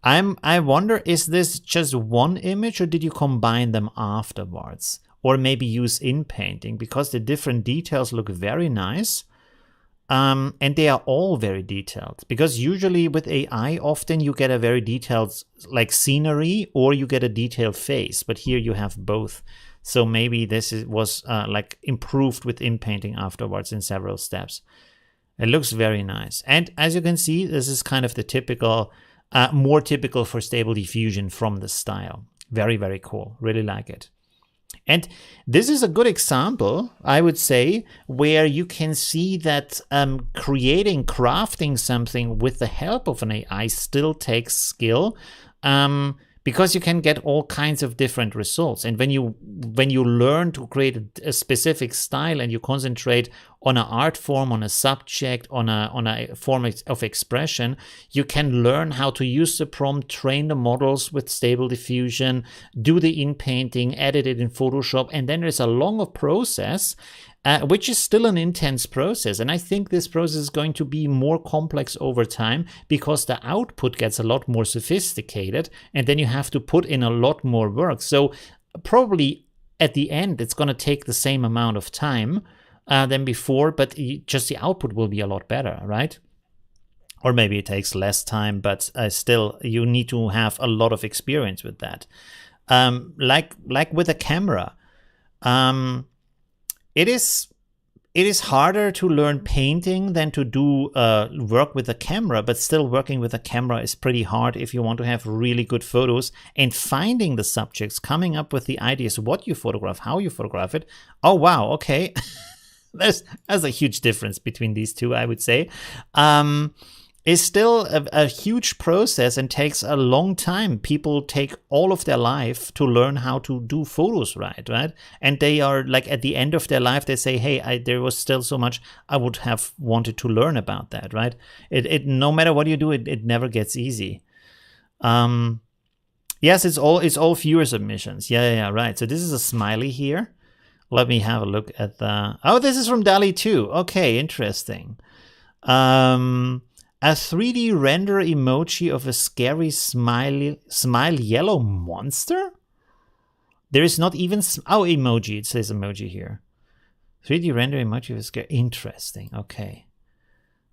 [SPEAKER 1] I wonder, is this just one image or did you combine them afterwards? Or maybe use in painting, because the different details look very nice. And they are all very detailed, because usually with AI, often you get a very detailed like scenery or you get a detailed face, but here you have both. So maybe this was like improved with in painting afterwards in several steps. It looks very nice. And as you can see, this is kind of the typical, more typical for Stable Diffusion from the style. Very, very cool. Really like it. And this is a good example, I would say, where you can see that crafting something with the help of an AI still takes skill, because you can get all kinds of different results. And when you learn to create a specific style and you concentrate on an art form, on a subject, on a form of expression, you can learn how to use the prompt, train the models with Stable Diffusion, do the in-painting, edit it in Photoshop, and then there's a longer process, which is still an intense process. And I think this process is going to be more complex over time because the output gets a lot more sophisticated and then you have to put in a lot more work. So probably at the end, it's going to take the same amount of time than before, but just the output will be a lot better, right? Or maybe it takes less time, but still you need to have a lot of experience with that. Like with a camera, it is harder to learn painting than to do work with a camera, but still working with a camera is pretty hard if you want to have really good photos. And finding the subjects, coming up with the ideas, what you photograph, how you photograph it. Oh, wow, okay. There's a huge difference between these two, I would say. Is still a huge process and takes a long time. People take all of their life to learn how to do photos right? And they are like at the end of their life, they say, hey, there was still so much I would have wanted to learn about that, right? It no matter what you do, it never gets easy. Yes, it's all viewer submissions. Yeah, right. So this is a smiley here. Let me have a look at the... Oh, this is from DALL-E 2. Okay, interesting. A 3D render emoji of a scary smile yellow monster? There is not even... Oh, emoji. It says emoji here. 3D render emoji of a scary... Interesting. Okay.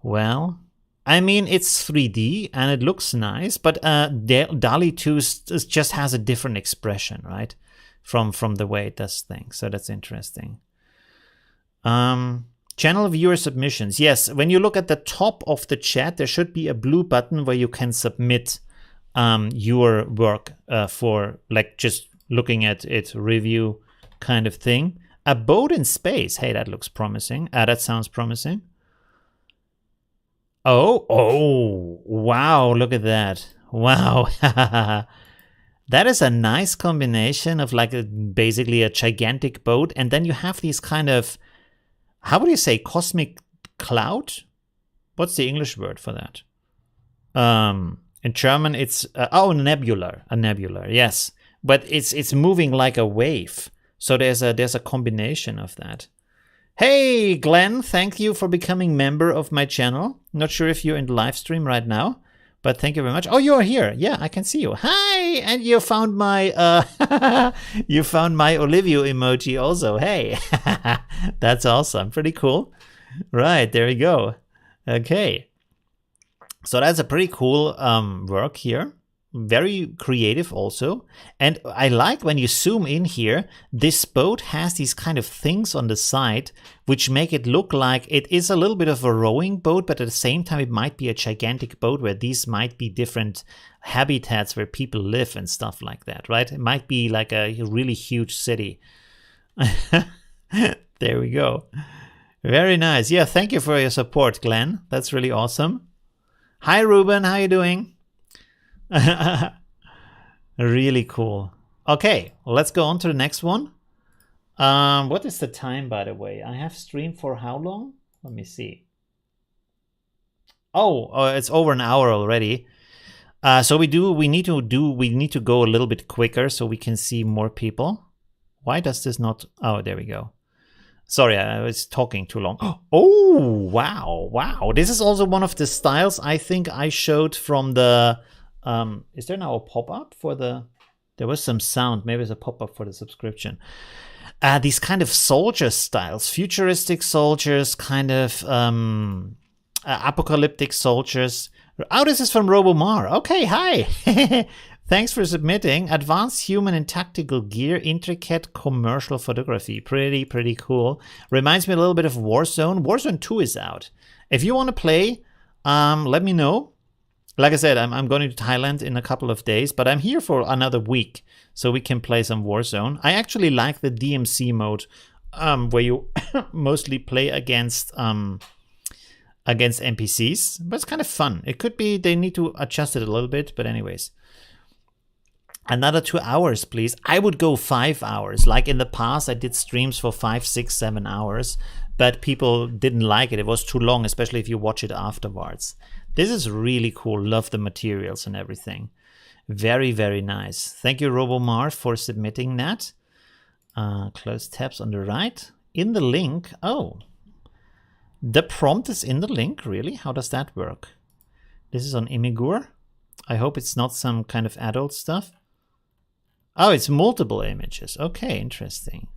[SPEAKER 1] Well, I mean, it's 3D and it looks nice, but DALL-E 2 just has a different expression, right? From the way it does things. So that's interesting. Channel viewer submissions. Yes, when you look at the top of the chat, there should be a blue button where you can submit your work for like just looking at it, review kind of thing. A boat in space. Hey, that looks promising. That sounds promising. Oh, wow, look at that. Wow. That is a nice combination of like basically a gigantic boat. And then you have these kind of, how would you say, cosmic cloud? What's the English word for that? In German, it's, a nebula, yes. But it's moving like a wave. So there's a combination of that. Hey, Glenn, thank you for becoming member of my channel. Not sure if you're in the live stream right now, but thank you very much. Oh, you are here. Yeah, I can see you. Hi, and you found my you found my Olivio emoji also. Hey, that's awesome. Pretty cool. Right, there we go. Okay, so that's a pretty cool work here. Very creative also. And I like when you zoom in here, this boat has these kind of things on the side which make it look like it is a little bit of a rowing boat, but at the same time it might be a gigantic boat where these might be different habitats where people live and stuff like that, right? It might be like a really huge city. There we go. Very nice. Yeah, thank you for your support, Glenn. That's really awesome. Hi, Ruben. How you doing? Really cool. Okay, let's go on to the next one. What is the time, by the way? I have streamed for how long? Let me see. Oh, it's over an hour already. So we need to go a little bit quicker so we can see more people. Why does this not? Oh, there we go. Sorry, I was talking too long. Oh, wow. This is also one of the styles I think I showed from the. Is there now a pop-up for the? There was some sound. Maybe there's a pop-up for the subscription. These kind of soldier styles, futuristic soldiers, kind of apocalyptic soldiers. Oh, this is from RoboMar. Okay, hi. Thanks for submitting. Advanced human and tactical gear, intricate commercial photography. Pretty cool. Reminds me a little bit of Warzone. Warzone 2 is out. If you want to play, let me know. Like I said, I'm going to Thailand in a couple of days, but I'm here for another week, so we can play some Warzone. I actually like the DMC mode, where you mostly play against NPCs, but it's kind of fun. It could be they need to adjust it a little bit, but anyways. Another 2 hours, please. I would go 5 hours. Like in the past, I did streams for 5, 6, 7 hours, but people didn't like it. It was too long, especially if you watch it afterwards. This is really cool. Love the materials and everything. Very, very nice. Thank you, RoboMar, for submitting that. Close tabs on the right. In the link. Oh, the prompt is in the link. Really? How does that work? This is on Imigur. I hope it's not some kind of adult stuff. Oh, it's multiple images. Okay, interesting.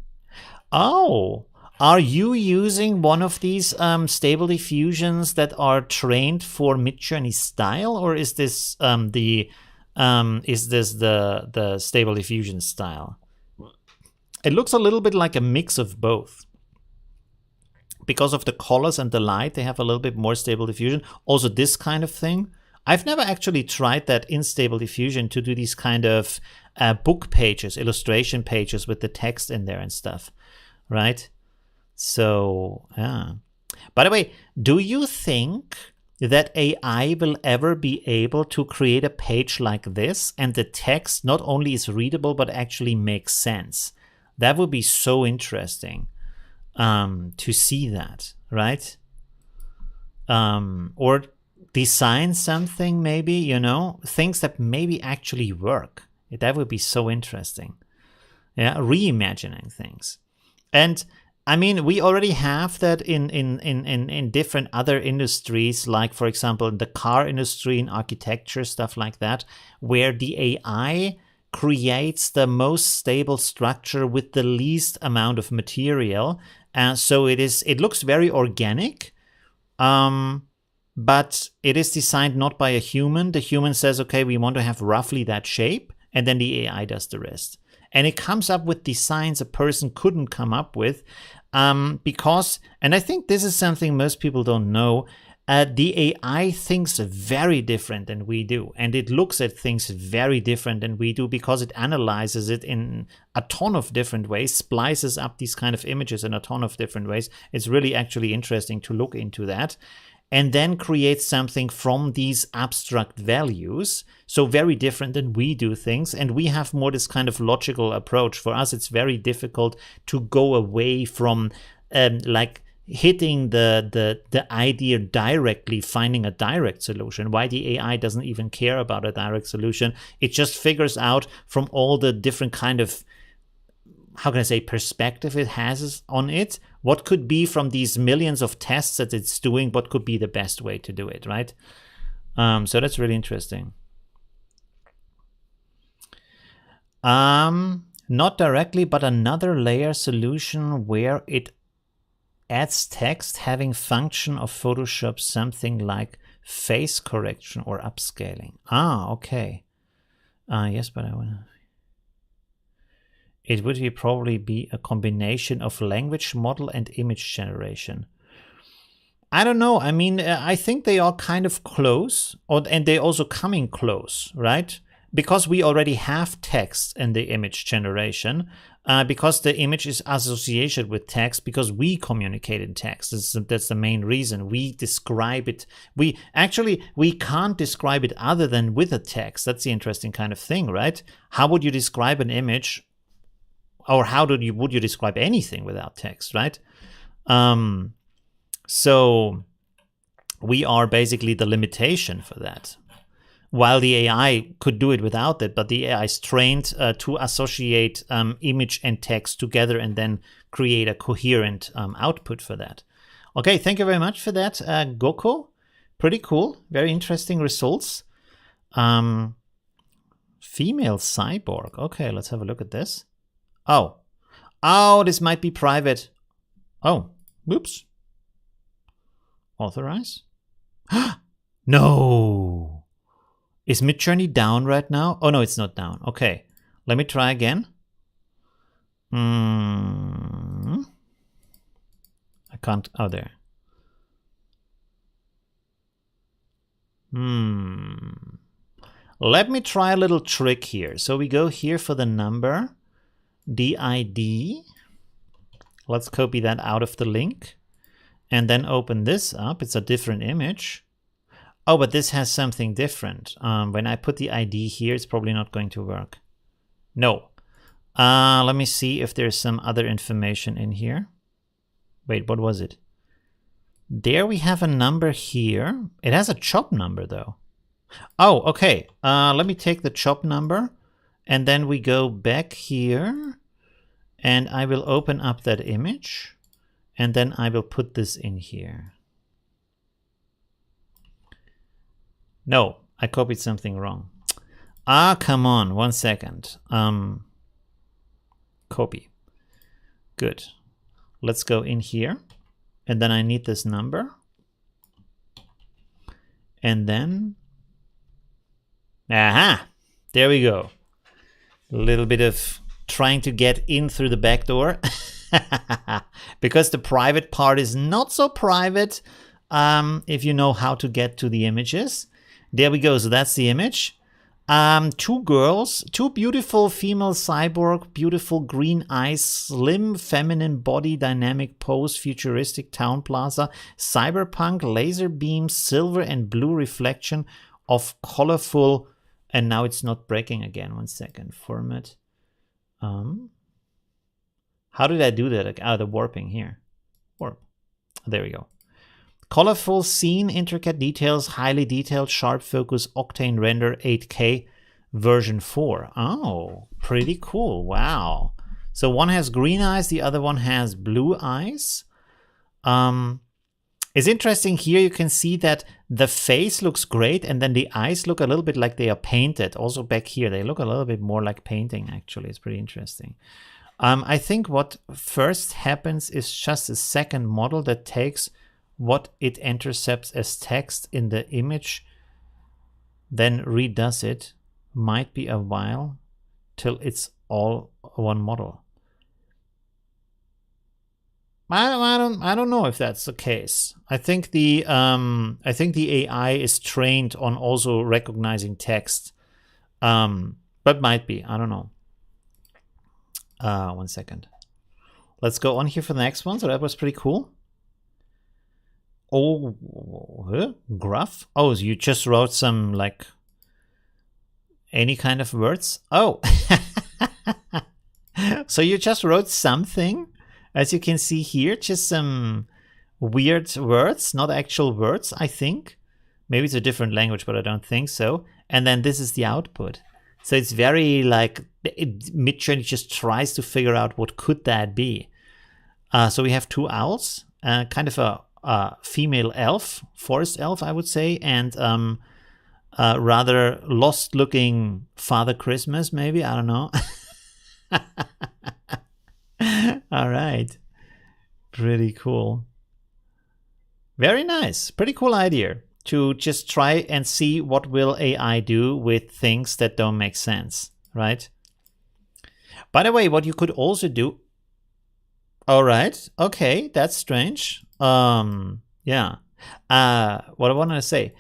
[SPEAKER 1] Oh, are you using one of these stable diffusions that are trained for Midjourney style, or is this the stable diffusion style? It looks a little bit like a mix of both. Because of the colors and the light, they have a little bit more stable diffusion. Also, this kind of thing. I've never actually tried that in Stable Diffusion to do these kind of book pages, illustration pages with the text in there and stuff, right? So, yeah. By the way, do you think that AI will ever be able to create a page like this and the text not only is readable but actually makes sense? That would be so interesting to see that, right? Or design something, maybe, you know, things that maybe actually work. That would be so interesting. Yeah, reimagining things. And I mean, we already have that in different other industries, like, for example, in the car industry, in architecture, stuff like that, where the AI creates the most stable structure with the least amount of material. So it looks very organic, but it is designed not by a human. The human says, okay, we want to have roughly that shape, and then the AI does the rest. And it comes up with designs a person couldn't come up with because, and I think this is something most people don't know, the AI thinks very different than we do, and it looks at things very different than we do because it analyzes it in a ton of different ways, splices up these kind of images in a ton of different ways. It's really actually interesting to look into that, and then create something from these abstract values. So very different than we do things, and we have more this kind of logical approach. For us, it's very difficult to go away from like hitting the idea directly, finding a direct solution. Why the AI doesn't even care about a direct solution. It just figures out from all the different kind of, how can I say, perspective it has on it, what could be from these millions of tests that it's doing, what could be the best way to do it, right? So that's really interesting. Not directly, but another layer solution where it adds text having function of Photoshop, something like face correction or upscaling. Ah, okay. Yes, but I want to... It would probably be a combination of language model and image generation. I don't know. I mean, I think they are kind of close, and they're also coming close, right? Because we already have text in the image generation, because the image is associated with text, because we communicate in text. That's the main reason. We describe it. We can't describe it other than with a text. That's the interesting kind of thing, right? How would you describe an image? Or how would you describe anything without text, right? So we are basically the limitation for that. While the AI could do it without it, but the AI is trained to associate image and text together and then create a coherent output for that. Okay, thank you very much for that, Goko. Pretty cool, very interesting results. Female cyborg. Okay, let's have a look at this. Oh, this might be private. Oh, oops. Authorize? No. Is Midjourney down right now? Oh, no, it's not down. Okay, let me try again. I can't. Oh, there. Let me try a little trick here. So we go here for the number. DID. Let's copy that out of the link and then open this up. It's a different image. Oh, but this has something different. When I put the ID here, it's probably not going to work. No. Let me see if there's some other information in here. Wait, what was it? There we have a number here. It has a chop number though. Oh, okay. Let me take the chop number. And then we go back here and I will open up that image and then I will put this in here. No, I copied something wrong. Come on, 1 second. Copy. Good. Let's go in here and then I need this number. And then, aha, there we go. A little bit of trying to get in through the back door because the private part is not so private if you know how to get to the images. There we go. So that's the image. Two girls, two beautiful female cyborg, beautiful green eyes, slim feminine body, dynamic pose, futuristic town plaza, cyberpunk, laser beam, silver and blue reflection of colorful. And now it's not breaking again. 1 second. Format. How did I do that? The warping here. Warp. There we go. Colorful scene, intricate details, highly detailed, sharp focus, octane render, 8K, version 4. Oh, pretty cool. Wow. So one has green eyes, the other one has blue eyes. It's interesting here, you can see that the face looks great and then the eyes look a little bit like they are painted. Also back here, they look a little bit more like painting actually. It's pretty interesting. I think what first happens is just a second model that takes what it intercepts as text in the image, then redoes it. Might be a while till it's all one model. I don't know if that's the case. I think the AI is trained on also recognizing text. But might be. I don't know. 1 second. Let's go on here for the next one. So that was pretty cool. Oh, gruff. Oh, so you just wrote some like any kind of words. Oh, so you just wrote something, as you can see here, just some weird words, not actual words, I think. Maybe it's a different language, but I don't think so. And then this is the output. So it's very like Midjourney just tries to figure out what could that be. So we have two owls, kind of a female elf, forest elf, I would say, and rather lost-looking Father Christmas, maybe. I don't know. All right. Pretty cool. Very nice. Pretty cool idea to just try and see what will AI do with things that don't make sense, right? By the way, what you could also do... All right. Okay, that's strange. Yeah. What I wanted to say...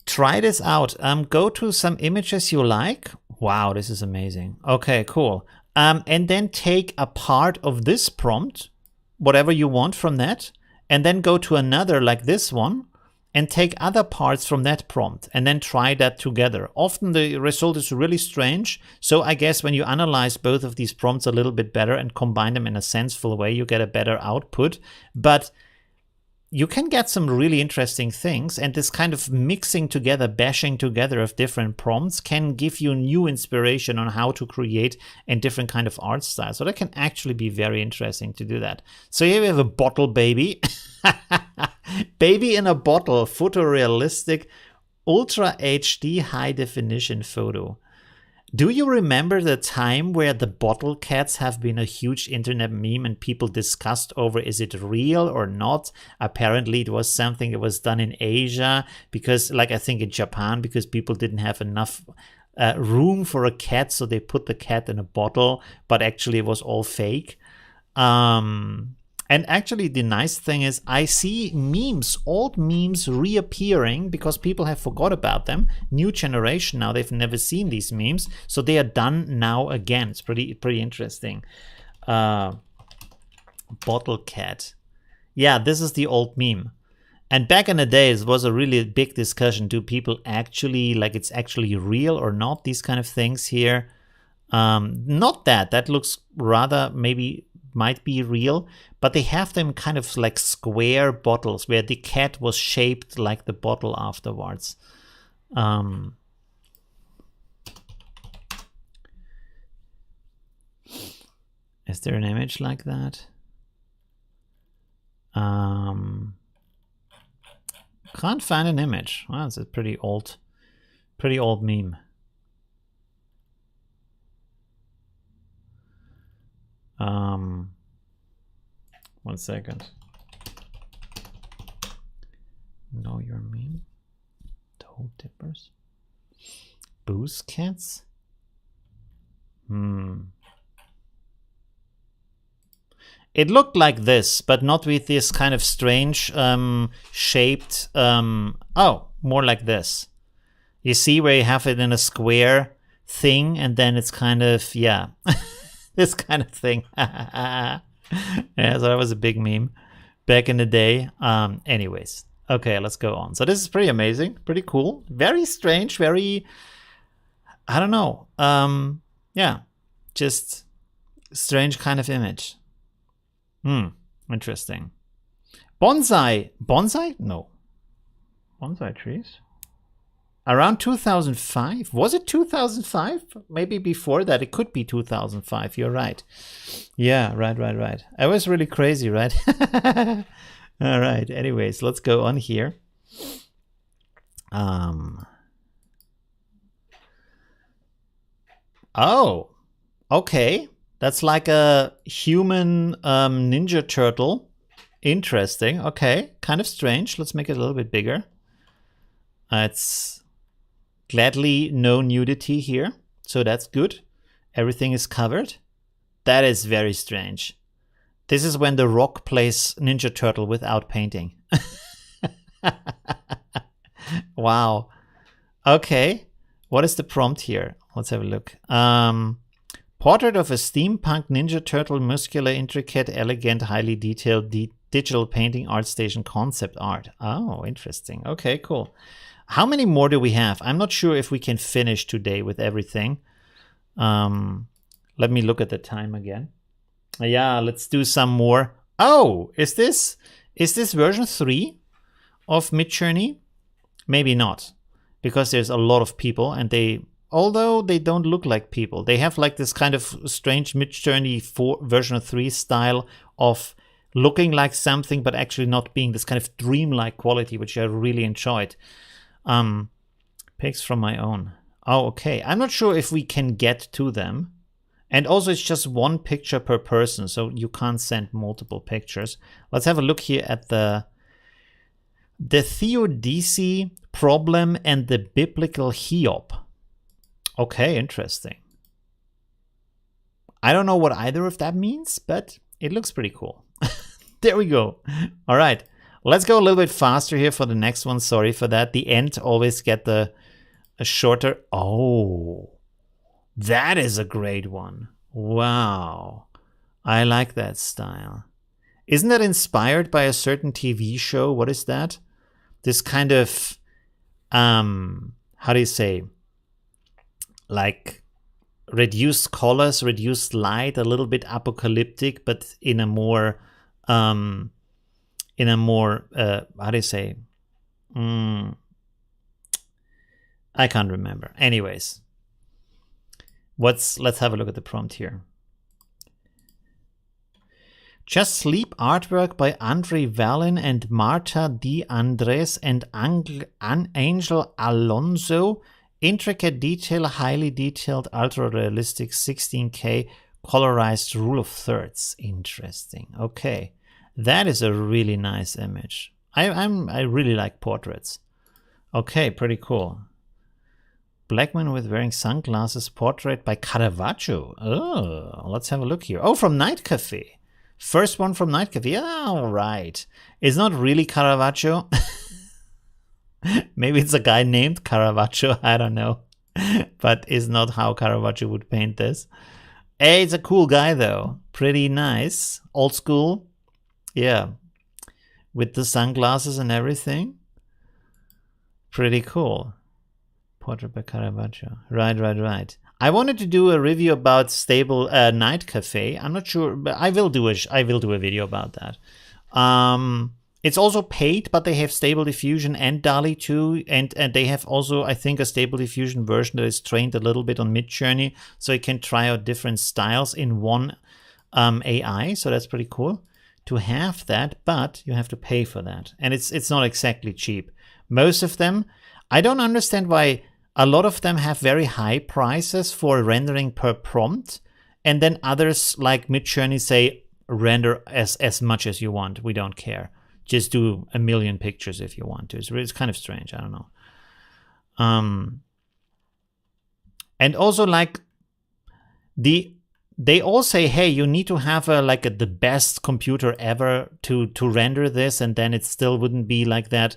[SPEAKER 1] Try this out. Go to some images you like. Wow, this is amazing. Okay, cool. And then take a part of this prompt, whatever you want from that, and then go to another like this one and take other parts from that prompt and then try that together. Often the result is really strange. So I guess when you analyze both of these prompts a little bit better and combine them in a senseful way, you get a better output. But you can get some really interesting things, and this kind of mixing together, bashing together of different prompts can give you new inspiration on how to create a different kind of art style. So that can actually be very interesting to do that. So here we have a bottle baby. Baby in a bottle, photorealistic, ultra HD high definition photo. Do you remember the time where the bottle cats have been a huge internet meme and people discussed over is it real or not? Apparently it was something that was done in Asia because, like I think in Japan, because people didn't have enough room for a cat, so they put the cat in a bottle, but actually it was all fake. And actually the nice thing is I see memes, old memes reappearing because people have forgot about them. New generation now, they've never seen these memes. So they are done now again. It's pretty interesting. Bottle cat. Yeah, this is the old meme. And back in the days, it was a really big discussion. Do people actually, like it's actually real or not? These kind of things here. Not that. That looks rather maybe might be real, but they have them kind of like square bottles where the cat was shaped like the bottle afterwards. Is there an image like that? Can't find an image. Well, it's a pretty old meme. 1 second. Know your meme? Toe tippers? Booze cats? It looked like this, but not with this kind of strange shaped... oh, more like this. You see where you have it in a square thing, and then it's kind of, yeah, this kind of thing. Yeah, so that was a big meme back in the day. Anyways, okay, let's go on. So this is pretty amazing, pretty cool, very strange, very, I don't know. Yeah, just strange kind of image. Interesting. Bonsai. No. Bonsai trees. Around 2005? Was it 2005? Maybe before that. It could be 2005. You're right. Yeah, right. It was really crazy, right? All right. Anyways, let's go on here. Oh, okay. That's like a human Ninja Turtle. Interesting. Okay. Kind of strange. Let's make it a little bit bigger. It's gladly no nudity here. So that's good. Everything is covered. That is very strange. This is when The Rock plays Ninja Turtle without painting. Wow. Okay. What is the prompt here? Let's have a look. Portrait of a steampunk Ninja Turtle, muscular, intricate, elegant, highly detailed digital painting art station concept art. Oh, interesting. Okay, cool. How many more do we have? I'm not sure if we can finish today with everything. Let me look at the time again. Yeah, let's do some more. Oh, is this version 3 of Midjourney? Maybe not, because there's a lot of people, and although they don't look like people, they have like this kind of strange Midjourney 4 version 3 style of looking like something, but actually not being this kind of dreamlike quality, which I really enjoyed. Pics from my own. Oh, okay. I'm not sure if we can get to them. And also it's just one picture per person, so you can't send multiple pictures. Let's have a look here at the Theodicee problem and the biblical Hiob. Okay, interesting. I don't know what either of that means, but it looks pretty cool. There we go. All right, let's go a little bit faster here for the next one. Sorry for that. The end always get a shorter. Oh, that is a great one. Wow. I like that style. Isn't that inspired by a certain TV show? What is that? This kind of, how do you say, like reduced colors, reduced light, a little bit apocalyptic, but in a more, how do you say? I can't remember. Anyways, let's have a look at the prompt here. Just Sleep artwork by Andre Vallin and Marta D. Andres and Angel Alonso. Intricate detail, highly detailed, ultra-realistic, 16K colorized rule of thirds. Interesting. Okay. That is a really nice image. I really like portraits. Okay, pretty cool. Black man with wearing sunglasses, portrait by Caravaggio. Oh, let's have a look here. Oh, from Night Cafe. First one from Night Cafe. Yeah, all right. It's not really Caravaggio. Maybe it's a guy named Caravaggio. I don't know. But it's not how Caravaggio would paint this. Hey, it's a cool guy, though. Pretty nice. Old school. Yeah. With the sunglasses and everything. Pretty cool. Portrait by Caravaggio. Right. I wanted to do a review about Stable Night Cafe. I'm not sure, but I will do a video about that. It's also paid, but they have Stable Diffusion and DALL-E too, and they have also, I think, a Stable Diffusion version that is trained a little bit on Midjourney, so you can try out different styles in one AI. So that's pretty cool to have that, but you have to pay for that, and it's not exactly cheap. Most of them, I don't understand why. A lot of them have very high prices for rendering per prompt, and then others like Midjourney say render as much as you want. We don't care. Just do 1 million pictures if you want to. It's kind of strange. I don't know. And also like they all say, hey, you need to have the best computer ever to render this, and then it still wouldn't be like that.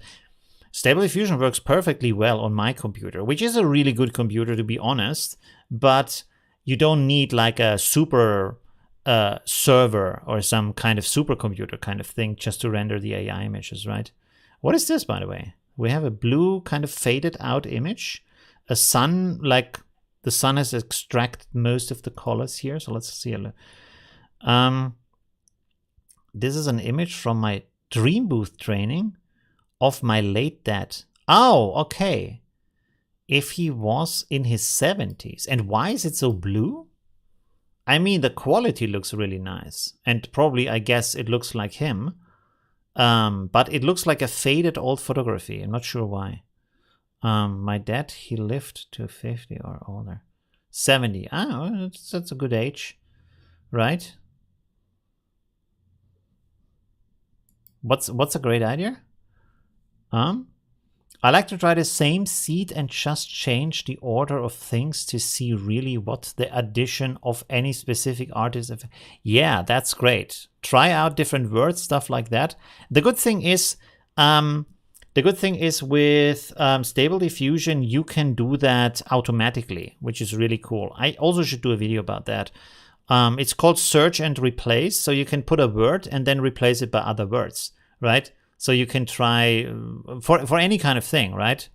[SPEAKER 1] Stable Diffusion works perfectly well on my computer, which is a really good computer, to be honest, but you don't need like a super server or some kind of supercomputer kind of thing just to render the AI images, right? What is this, by the way? We have a blue kind of faded out image, a sun, like the sun has extracted most of the colors here. So let's see. This is an image from my Dream Booth training of my late dad. Oh, okay. If he was in his 70s. And why is it so blue? I mean, the quality looks really nice. And probably, I guess, it looks like him. But it looks like a faded old photography. I'm not sure why. My dad, he lived to 50 or older. 70. Oh, that's a good age. Right? What's a great idea? I like to try the same seed and just change the order of things to see really what the addition of any specific artist. Yeah, that's great. Try out different words, stuff like that. The good thing is with Stable Diffusion, you can do that automatically, which is really cool. I also should do a video about that. It's called search and replace. So you can put a word and then replace it by other words, right? So you can try for any kind of thing, right?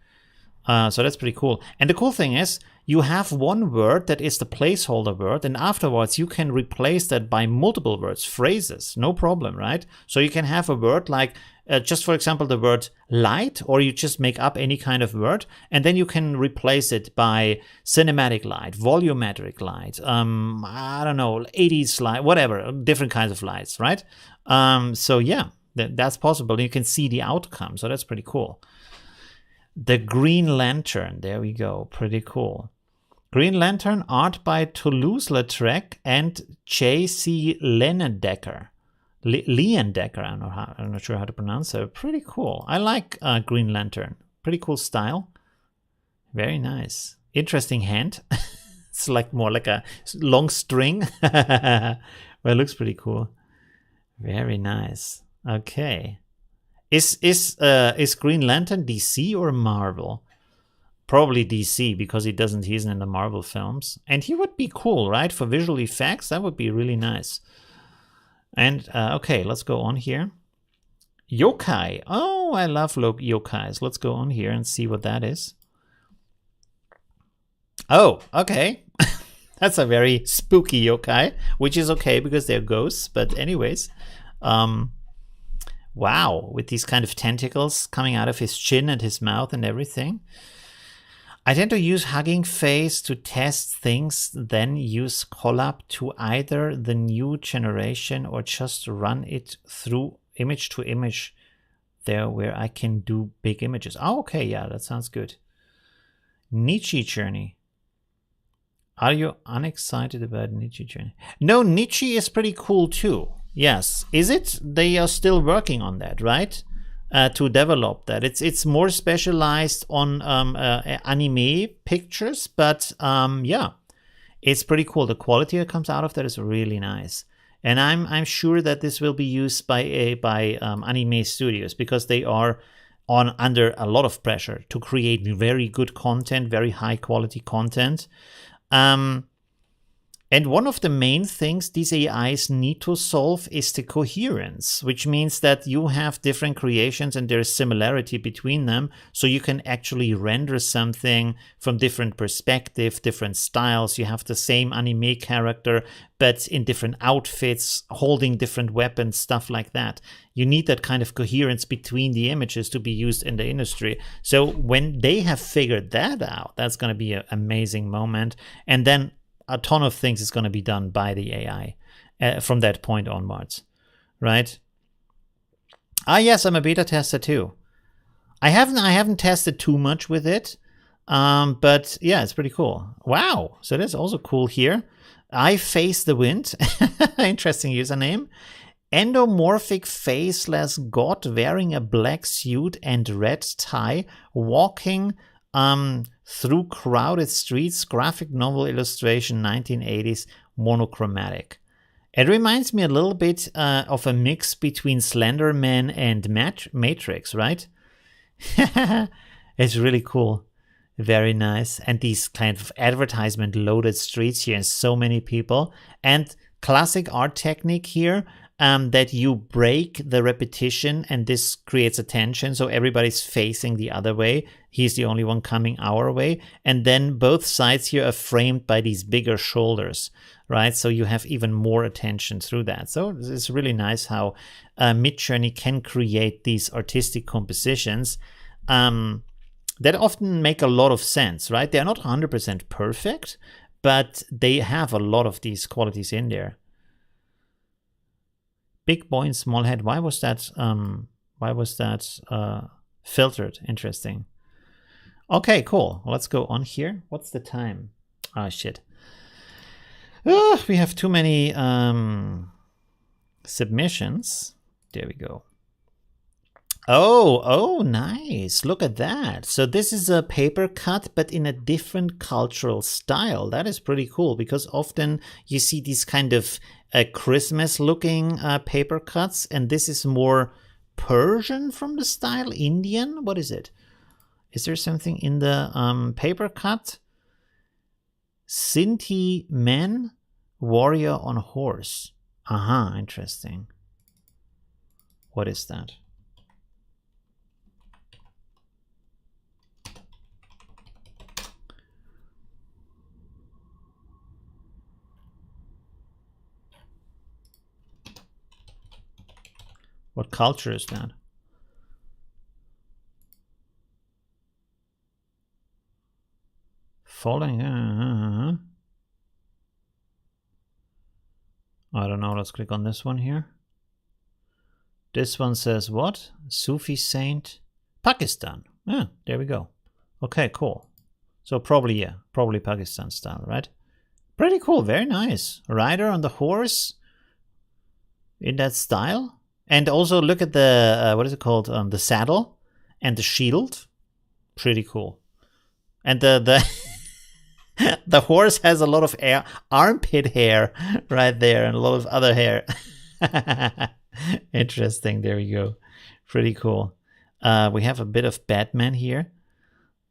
[SPEAKER 1] So that's pretty cool. And the cool thing is you have one word that is the placeholder word, and afterwards you can replace that by multiple words, phrases, no problem, right? So you can have a word like just for example the word light, or you just make up any kind of word and then you can replace it by cinematic light, volumetric light, I don't know, 80s light, whatever, different kinds of lights, right? So yeah, that's possible. You can see the outcome, so that's pretty cool. The Green Lantern, there we go, pretty cool. Green Lantern, art by Toulouse-Lautrec and J.C. Leyendecker. Leyendecker, I'm not sure how to pronounce it. Pretty cool. I like Green Lantern. Pretty cool style. Very nice. Interesting hand. It's like more like a long string. Well, it looks pretty cool. Very nice. Okay. Is Green Lantern DC or Marvel? Probably DC, because he isn't in the Marvel films. And he would be cool, right? For visual effects, that would be really nice. And okay, let's go on here. Yokai. Oh, I love yokais. Let's go on here and see what that is. Oh, okay. That's a very spooky yokai, which is okay because they're ghosts. But anyways, wow, with these kind of tentacles coming out of his chin and his mouth and everything. I tend to use Hugging Face to test things, then use Collab to either the new generation or just run it through image to image there where I can do big images. Oh, okay, yeah, that sounds good. Midjourney. Are you unexcited about Midjourney? No, Nietzsche is pretty cool too. Yes. Is it? They are still working on that, right? To develop that. It's more specialized on anime pictures, but yeah, it's pretty cool. The quality that comes out of that is really nice. And I'm sure that this will be used by anime studios because they are under a lot of pressure to create very good content, very high quality content. And one of the main things these AIs need to solve is the coherence, which means that you have different creations and there's similarity between them. So you can actually render something from different perspectives, different styles. You have the same anime character, but in different outfits, holding different weapons, stuff like that. You need that kind of coherence between the images to be used in the industry. So when they have figured that out, that's going to be an amazing moment. And then a ton of things is going to be done by the AI from that point onwards, right? Ah, yes, I'm a beta tester too. I haven't tested too much with it, but yeah, it's pretty cool. Wow, so that's also cool here. I Face the Wind, interesting username. Endomorphic faceless god wearing a black suit and red tie, walking through crowded streets, graphic novel illustration, 1980s, monochromatic. It reminds me a little bit of a mix between Slender Man and Matrix, right? It's really cool. Very nice. And these kind of advertisement-loaded streets here, and so many people. And classic art technique here, that you break the repetition and this creates attention. So everybody's facing the other way. He's the only one coming our way. And then both sides here are framed by these bigger shoulders, right? So you have even more attention through that. So it's really nice how Midjourney can create these artistic compositions that often make a lot of sense, right? They're not 100% perfect, but they have a lot of these qualities in there. Big boy and small head. Why was that filtered? Interesting. Okay, cool. Let's go on here. What's the time? Oh shit. We have too many submissions. There we go. Oh, nice. Look at that. So this is a paper cut, but in a different cultural style. That is pretty cool because often you see these kind of Christmas looking paper cuts, and this is more Persian from the style, Indian. What is it? Is there something in the paper cut? Sinti men, warrior on horse. Aha, interesting. What is that? What culture is that? Falling. I don't know. Let's click on this one here. This one says what? Sufi saint, Pakistan. Yeah, there we go. Okay, cool. So probably, yeah, probably Pakistan style, right? Pretty cool. Very nice. Rider on the horse in that style. And also look at the, what is it called? The saddle and the shield. Pretty cool. And the the horse has a lot of armpit hair right there and a lot of other hair. Interesting. There we go. Pretty cool. We have a bit of Batman here.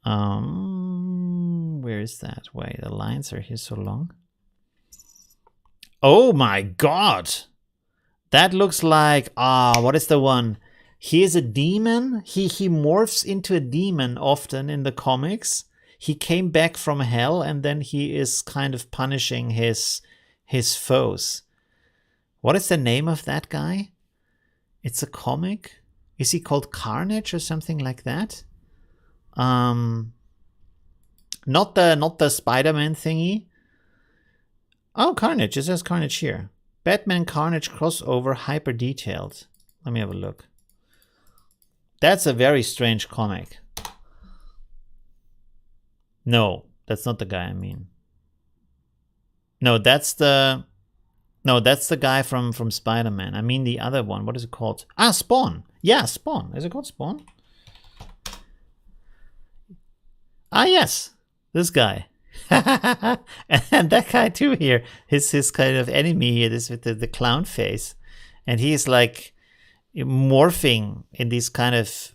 [SPEAKER 1] Where is that? Wait, the lines are here so long. Oh my god. That looks like, what is the one? He is a demon. He morphs into a demon often in the comics. He came back from hell and then he is kind of punishing his foes. What is the name of that guy? It's a comic. Is he called Carnage or something like that? Not the Spider-Man thingy. Oh, Carnage. It says Carnage here. Batman Carnage crossover hyper detailed. Let me have a look. That's a very strange comic. No, that's not the guy I mean. No, that's the guy from Spider-Man. I mean the other one. What is it called? Ah, Spawn. Yeah, Spawn. Is it called Spawn? Ah, yes. This guy. And that guy too here. His kind of enemy here, this with the clown face. And he's like morphing in these kind of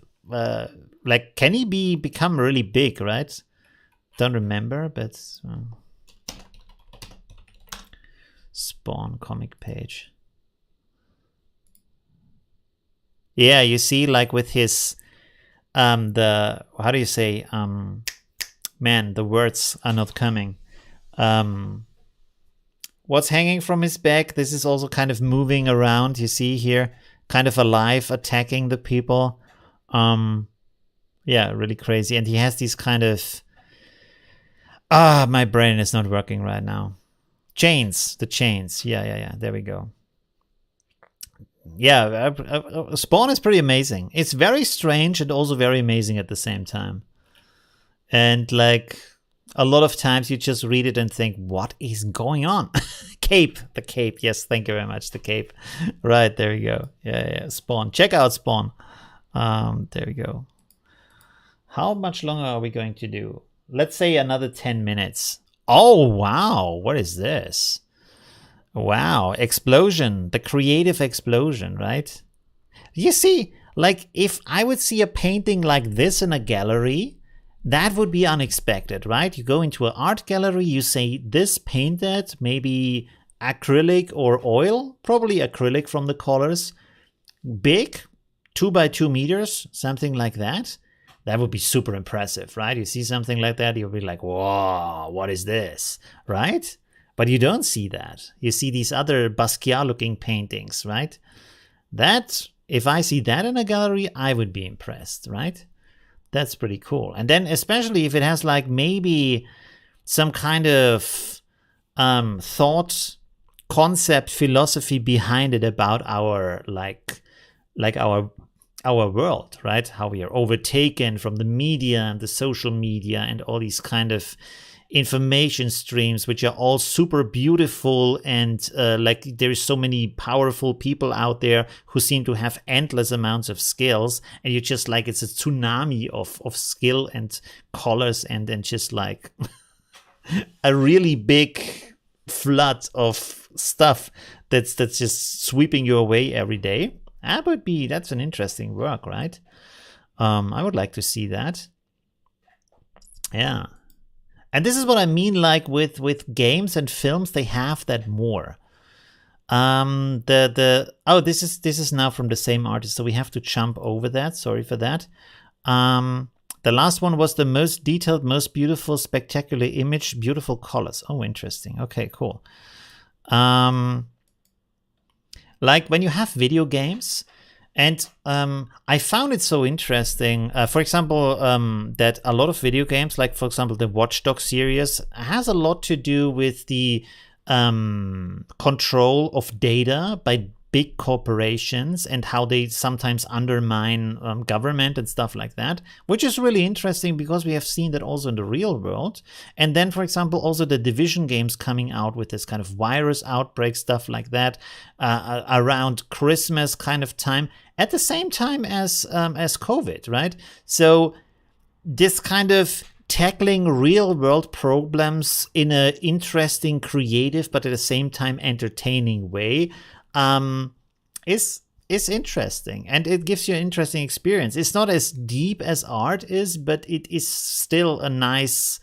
[SPEAKER 1] like, can he become really big, right? Don't remember, but Spawn comic page. Yeah, you see, like with his the, how do you say, man, the words are not coming. What's hanging from his back? This is also kind of moving around. You see here, kind of alive, attacking the people. Yeah, really crazy. And he has these kind of, my brain is not working right now. Chains, the chains. Yeah. There we go. Yeah, Spawn is pretty amazing. It's very strange and also very amazing at the same time. And like a lot of times you just read it and think, what is going on? Cape, the cape. Yes, thank you very much. The cape. Right, there we go. Yeah. Spawn. Check out Spawn. There we go. How much longer are we going to do? Let's say another 10 minutes. Oh, wow. What is this? Wow. Explosion. The creative explosion, right? You see, like if I would see a painting like this in a gallery, that would be unexpected, right? You go into an art gallery, you say this painted, maybe acrylic or oil, probably acrylic from the colors, big, 2 by 2 meters, something like that. That would be super impressive, right? You see something like that, you'll be like, whoa, what is this, right? But you don't see that. You see these other Basquiat-looking paintings, right? That, if I see that in a gallery, I would be impressed, right? That's pretty cool. And then especially if it has like maybe some kind of thought, concept, philosophy behind it about our like our world, right? How we are overtaken from the media and the social media and all these kind of information streams, which are all super beautiful, and like there is so many powerful people out there who seem to have endless amounts of skills, and you're just like, it's a tsunami of skill and colors, and then just like a really big flood of stuff that's just sweeping you away every day. That's an interesting work, right? I would like to see that. Yeah. And this is what I mean, like with games and films, they have that more. This is now from the same artist, so we have to jump over that. Sorry for that. The last one was the most detailed, most beautiful, spectacular image, beautiful colors. Oh, interesting. Okay, cool. Like when you have video games, and I found it so interesting, for example, that a lot of video games, like for example the Watch Dogs series, has a lot to do with the control of data by big corporations and how they sometimes undermine government and stuff like that, which is really interesting because we have seen that also in the real world. And then, for example, also the Division games coming out with this kind of virus outbreak, stuff like that, around Christmas kind of time, at the same time as COVID, right? So this kind of tackling real world problems in an interesting, creative, but at the same time entertaining way is interesting, and it gives you an interesting experience. It's not as deep as art is, but it is still a nice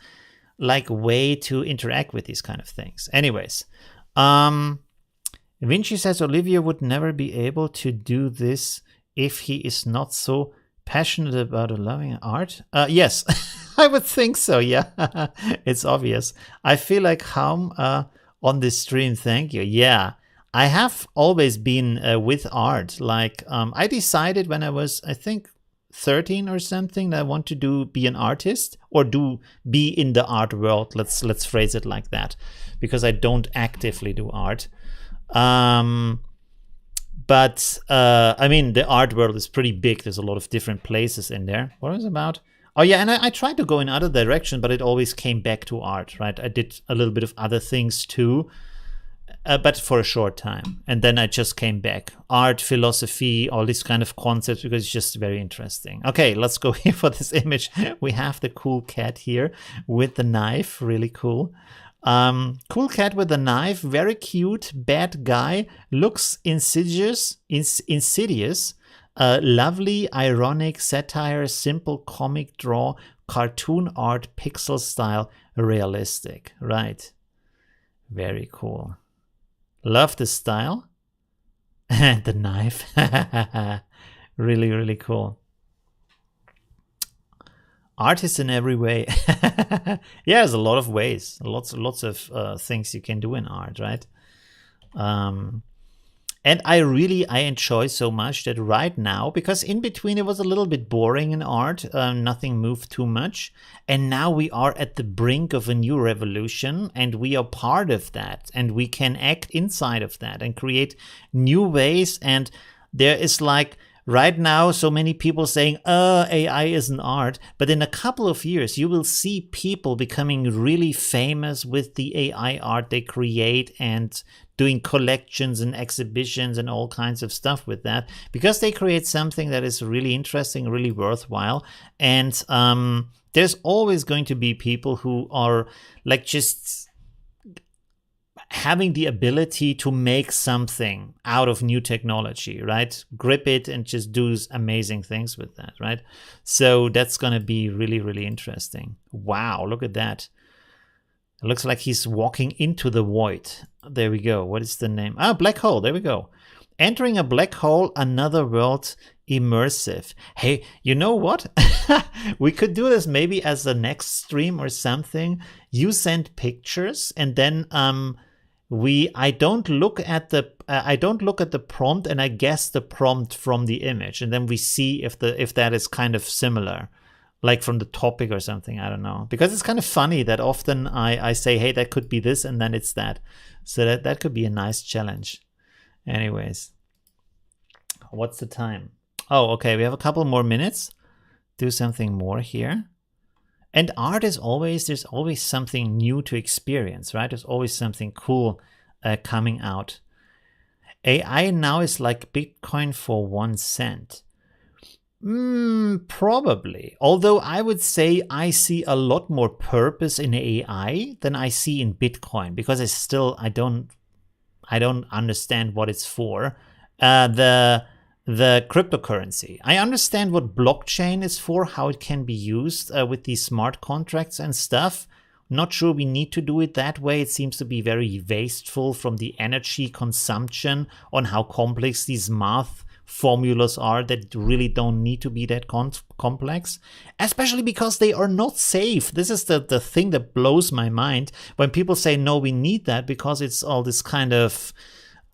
[SPEAKER 1] like way to interact with these kind of things. Anyways, Vinci says Olivio would never be able to do this if he is not so passionate about loving art. Yes, I would think so. Yeah, it's obvious. I feel like Harm on this stream. Thank you. Yeah. I have always been with art. Like I decided when I was, I think, 13 or something, that I want to be an artist or be in the art world. Let's phrase it like that, because I don't actively do art. But I mean, the art world is pretty big. There's a lot of different places in there. What was it about? Oh yeah, and I tried to go in other direction, but it always came back to art, right? I did a little bit of other things too. But for a short time, and then I just came back. Art, philosophy, all these kind of concepts, because it's just very interesting. Okay, let's go here for this image. We have the cool cat here with the knife, really cool. Cool cat with a knife, very cute. Bad guy, looks insidious, lovely, ironic, satire, simple comic draw, cartoon art, pixel style, realistic. Right, very cool. Love the style. The knife. Really, really cool. Artist in every way. Yeah, there's a lot of ways. Lots of things you can do in art, right? And I enjoy so much that right now, because in between it was a little bit boring in art, nothing moved too much. And now we are at the brink of a new revolution, and we are part of that, and we can act inside of that and create new ways. And there is like right now so many people saying, AI isn't art. But in a couple of years, you will see people becoming really famous with the AI art they create and doing collections and exhibitions and all kinds of stuff with that, because they create something that is really interesting, really worthwhile. And there's always going to be people who are like just having the ability to make something out of new technology, right? Grip it and just do amazing things with that, right? So that's going to be really, really interesting. Wow, look at that. It looks like he's walking into the void. There we go. What is the name? Black hole. There we go. Entering a black hole, another world, immersive. Hey, you know what? We could do this maybe as the next stream or something. You send pictures, and then I don't look at the prompt, and I guess the prompt from the image, and then we see if that is kind of similar, like from the topic or something. I don't know, because it's kind of funny that often I say, hey, that could be this, and then it's that. So that could be a nice challenge. Anyways, what's the time? Oh, okay, we have a couple more minutes. Do something more here. And art is always, there's always something new to experience, right? There's always something cool coming out. AI now is like Bitcoin for 1 cent. Probably. Although I would say I see a lot more purpose in AI than I see in Bitcoin, because I don't understand what it's for. The cryptocurrency. I understand what blockchain is for, how it can be used with these smart contracts and stuff. Not sure we need to do it that way. It seems to be very wasteful from the energy consumption on how complex these math formulas are that really don't need to be that complex, especially because they are not safe. This is the thing that blows my mind when people say, no, we need that because it's all this kind of,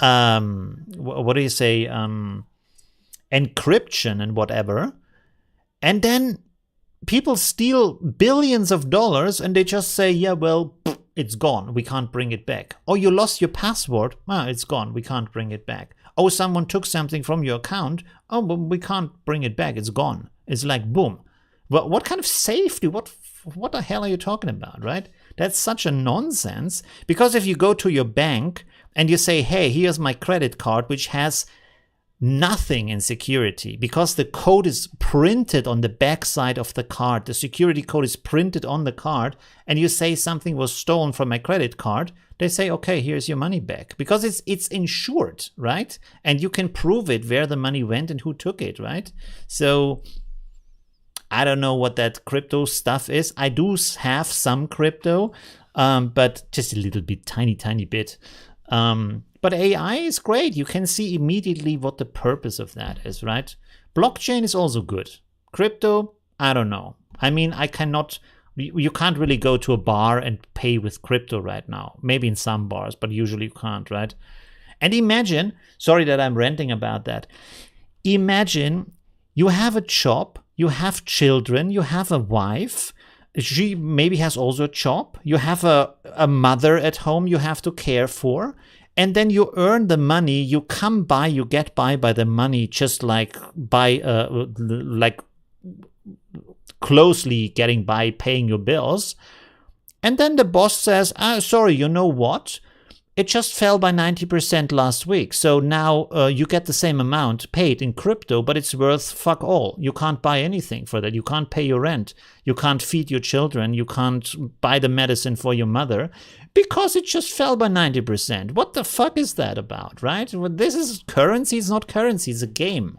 [SPEAKER 1] what do you say, encryption and whatever. And then people steal billions of dollars and they just say, yeah, well, it's gone. We can't bring it back. Oh, you lost your password. Oh, it's gone. We can't bring it back. Oh, someone took something from your account. Oh, but we can't bring it back. It's gone. It's like, boom. Well, what kind of safety? What the hell are you talking about, right? That's such a nonsense. Because if you go to your bank and you say, hey, here's my credit card, which has nothing in security, because the code is printed on the back side of the card. The security code is printed on the card, and you say something was stolen from my credit card, they say, okay, here's your money back, because it's insured, right? And you can prove it, where the money went and who took it, right? So I don't know what that crypto stuff is. I do have some crypto, but just a little bit, tiny bit. But AI is great. You can see immediately what the purpose of that is, right? Blockchain is also good. Crypto, I don't know. I mean, you can't really go to a bar and pay with crypto right now. Maybe in some bars, but usually you can't, right? And imagine, sorry that I'm ranting about that. Imagine you have a job, you have children, you have a wife. She maybe has also a job. You have a mother at home you have to care for. And then you earn the money, you get by the money, just like like closely getting by paying your bills. And then the boss says, sorry, you know what? It just fell by 90% last week. So now you get the same amount paid in crypto, but it's worth fuck all. You can't buy anything for that. You can't pay your rent. You can't feed your children. You can't buy the medicine for your mother because it just fell by 90%. What the fuck is that about, right? Well, this is currency. It's not currency. It's a game.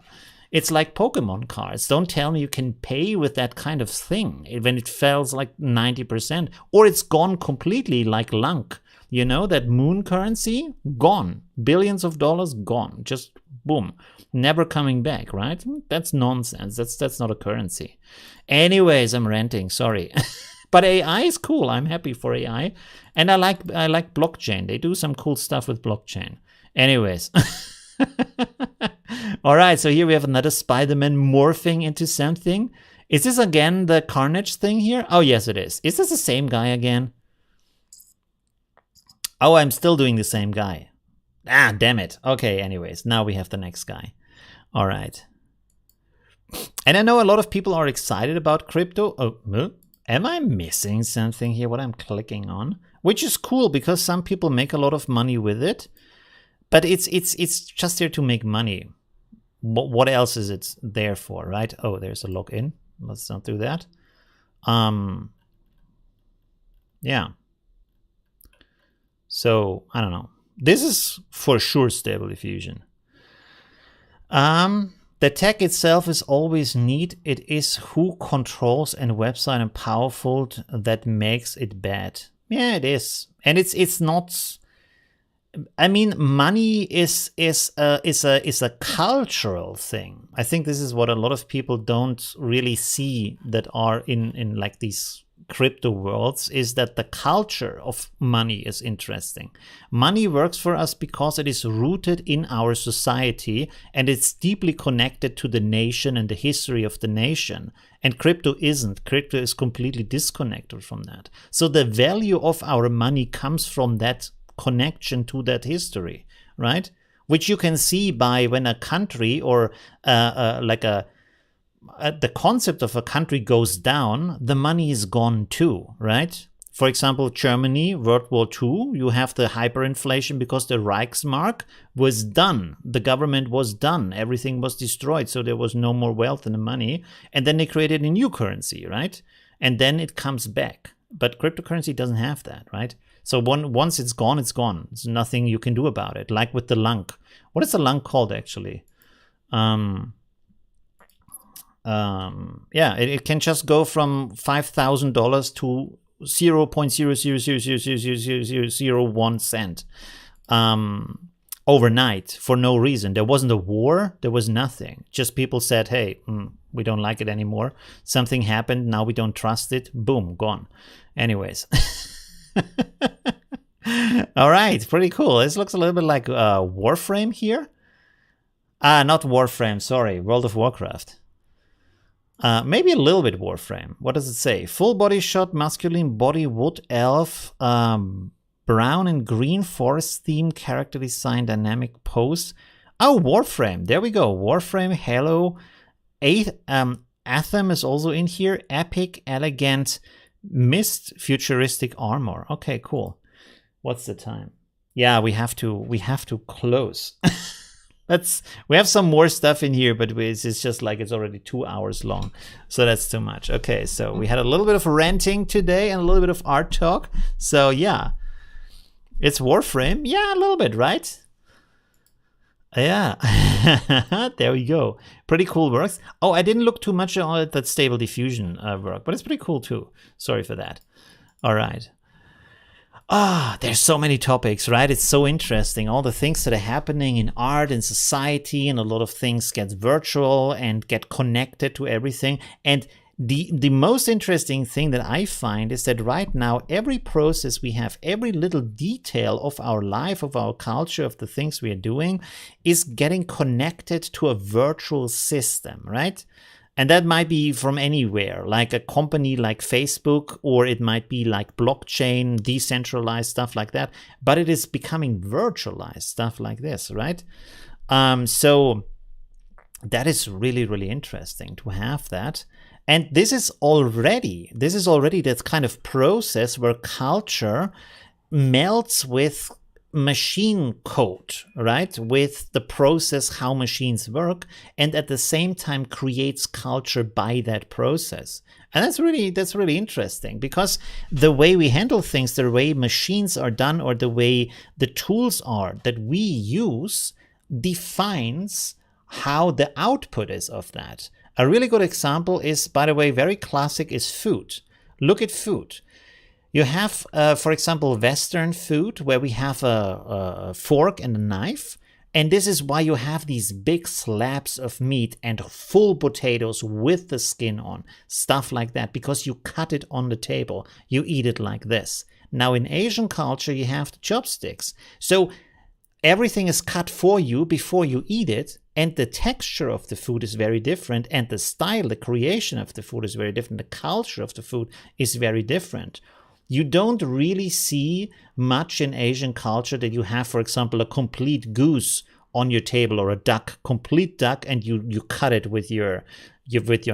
[SPEAKER 1] It's like Pokemon cards. Don't tell me you can pay with that kind of thing when it falls like 90% or it's gone completely like Lunk. You know, that moon currency, gone. Billions of dollars, gone. Just boom. Never coming back, right? That's nonsense. That's not a currency. Anyways, I'm ranting, sorry. But AI is cool. I'm happy for AI. And I like blockchain. They do some cool stuff with blockchain. Anyways. All right, so here we have another Spider-Man morphing into something. Is this again the Carnage thing here? Oh, yes, it is. Is this the same guy again? Oh, I'm still doing the same guy. Ah, damn it. Okay, anyways, now we have the next guy. All right. And I know a lot of people are excited about crypto. Oh, am I missing something here? What I'm clicking on? Which is cool because some people make a lot of money with it. But it's just there to make money. What else is it there for, right? Oh, there's a login. Let's not do that. Yeah. So, I don't know. This is for sure stable diffusion. The tech itself is always neat. It is who controls a website and powerful that makes it bad. Yeah, it is. And it's not... I mean, money is a cultural thing. I think this is what a lot of people don't really see that are in like these crypto worlds, is that the culture of money is interesting. Money works for us because it is rooted in our society and it's deeply connected to the nation and the history of the nation. And crypto isn't. Crypto is completely disconnected from that. So the value of our money comes from that connection to that history, right? Which you can see by when a country or like a the concept of a country goes down, the money is gone too, right? For example, Germany, World War II, you have the hyperinflation because the Reichsmark was done. The government was done. Everything was destroyed. So there was no more wealth in the money. And then they created a new currency, right? And then it comes back. But cryptocurrency doesn't have that, right? So once it's gone, it's gone. There's nothing you can do about it. Like with the lunk. What is the lunk called, actually? It can just go from $5,000 to 0.0000001 cent overnight for no reason. There wasn't a war. There was nothing. Just people said, hey, we don't like it anymore. Something happened. Now we don't trust it. Boom, gone. Anyways. All right, pretty cool. This looks a little bit like Warframe here. Not Warframe, sorry. World of Warcraft. Maybe a little bit Warframe. What does it say? Full body shot, masculine body, wood elf, brown and green forest theme, character design, dynamic pose. Oh, Warframe. There we go. Warframe, Halo. Atham is also in here. Epic, elegant, mist, futuristic armor. Okay, cool. What's the time? Yeah, we have to close. We have some more stuff in here, but it's just like it's already 2 hours long. So that's too much. Okay, so we had a little bit of ranting today and a little bit of art talk. So yeah, it's Warframe. Yeah, a little bit, right? Yeah, there we go. Pretty cool works. Oh, I didn't look too much at that Stable Diffusion work, but it's pretty cool too. Sorry for that. All right. There's so many topics, right? It's so interesting. All the things that are happening in art and society, and a lot of things get virtual and get connected to everything. And the most interesting thing that I find is that right now, every process we have, every little detail of our life, of our culture, of the things we are doing, is getting connected to a virtual system, right? And that might be from anywhere, like a company like Facebook, or it might be like blockchain, decentralized stuff like that. But it is becoming virtualized stuff like this, right? So that is really, really interesting to have that. And this is already that kind of process where culture melts with machine code, right? With the process, how machines work, and at the same time creates culture by that process. And that's really interesting, because the way we handle things, the way machines are done, or the way the tools are that we use defines how the output is of that. A really good example is, by the way, very classic, is food. Look at food. You have, for example, Western food where we have a fork and a knife. And this is why you have these big slabs of meat and full potatoes with the skin on, stuff like that, because you cut it on the table. You eat it like this. Now in Asian culture, you have the chopsticks. So everything is cut for you before you eat it. And the texture of the food is very different. And the style, the creation of the food is very different. The culture of the food is very different. You don't really see much in Asian culture that you have, for example, a complete goose on your table, or a complete duck, and you cut it with your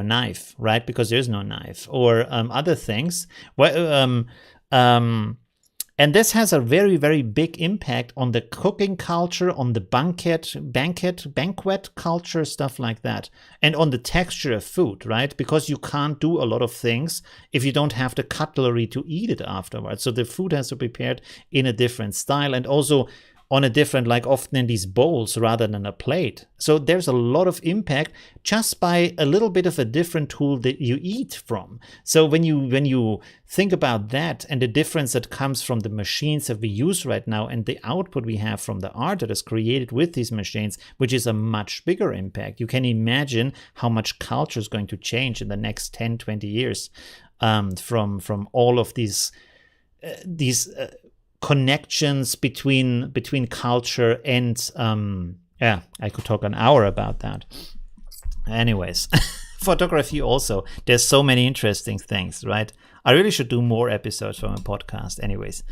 [SPEAKER 1] knife, right? Because there's no knife, or other things. And this has a very, very big impact on the cooking culture, on the banquet culture, stuff like that. And on the texture of food, right? Because you can't do a lot of things if you don't have the cutlery to eat it afterwards. So the food has to be prepared in a different style, and also on a different, like often in these bowls rather than a plate. So there's a lot of impact just by a little bit of a different tool that you eat from. So when you think about that, and the difference that comes from the machines that we use right now and the output we have from the art that is created with these machines, which is a much bigger impact, you can imagine how much culture is going to change in the next 10, 20 years from all of these connections between culture and I could talk an hour about that. Anyways, photography also, there's so many interesting things, right? I really should do more episodes from a podcast. Anyways,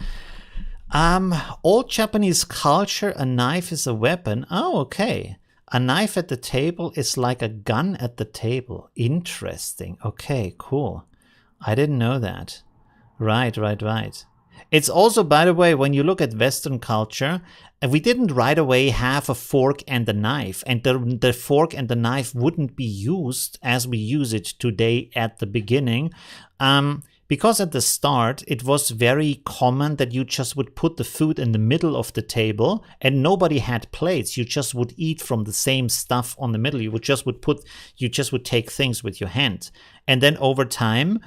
[SPEAKER 1] old Japanese culture, a knife is a weapon. Oh, okay. A knife at the table is like a gun at the table. Interesting. Okay, cool. I didn't know that. Right. It's also, by the way, when you look at Western culture, we didn't right away have a fork and a knife, and the fork and the knife wouldn't be used as we use it today at the beginning. Because at the start, it was very common that you just would put the food in the middle of the table and nobody had plates. You just would eat from the same stuff on the middle. You just would take things with your hand. And then over time,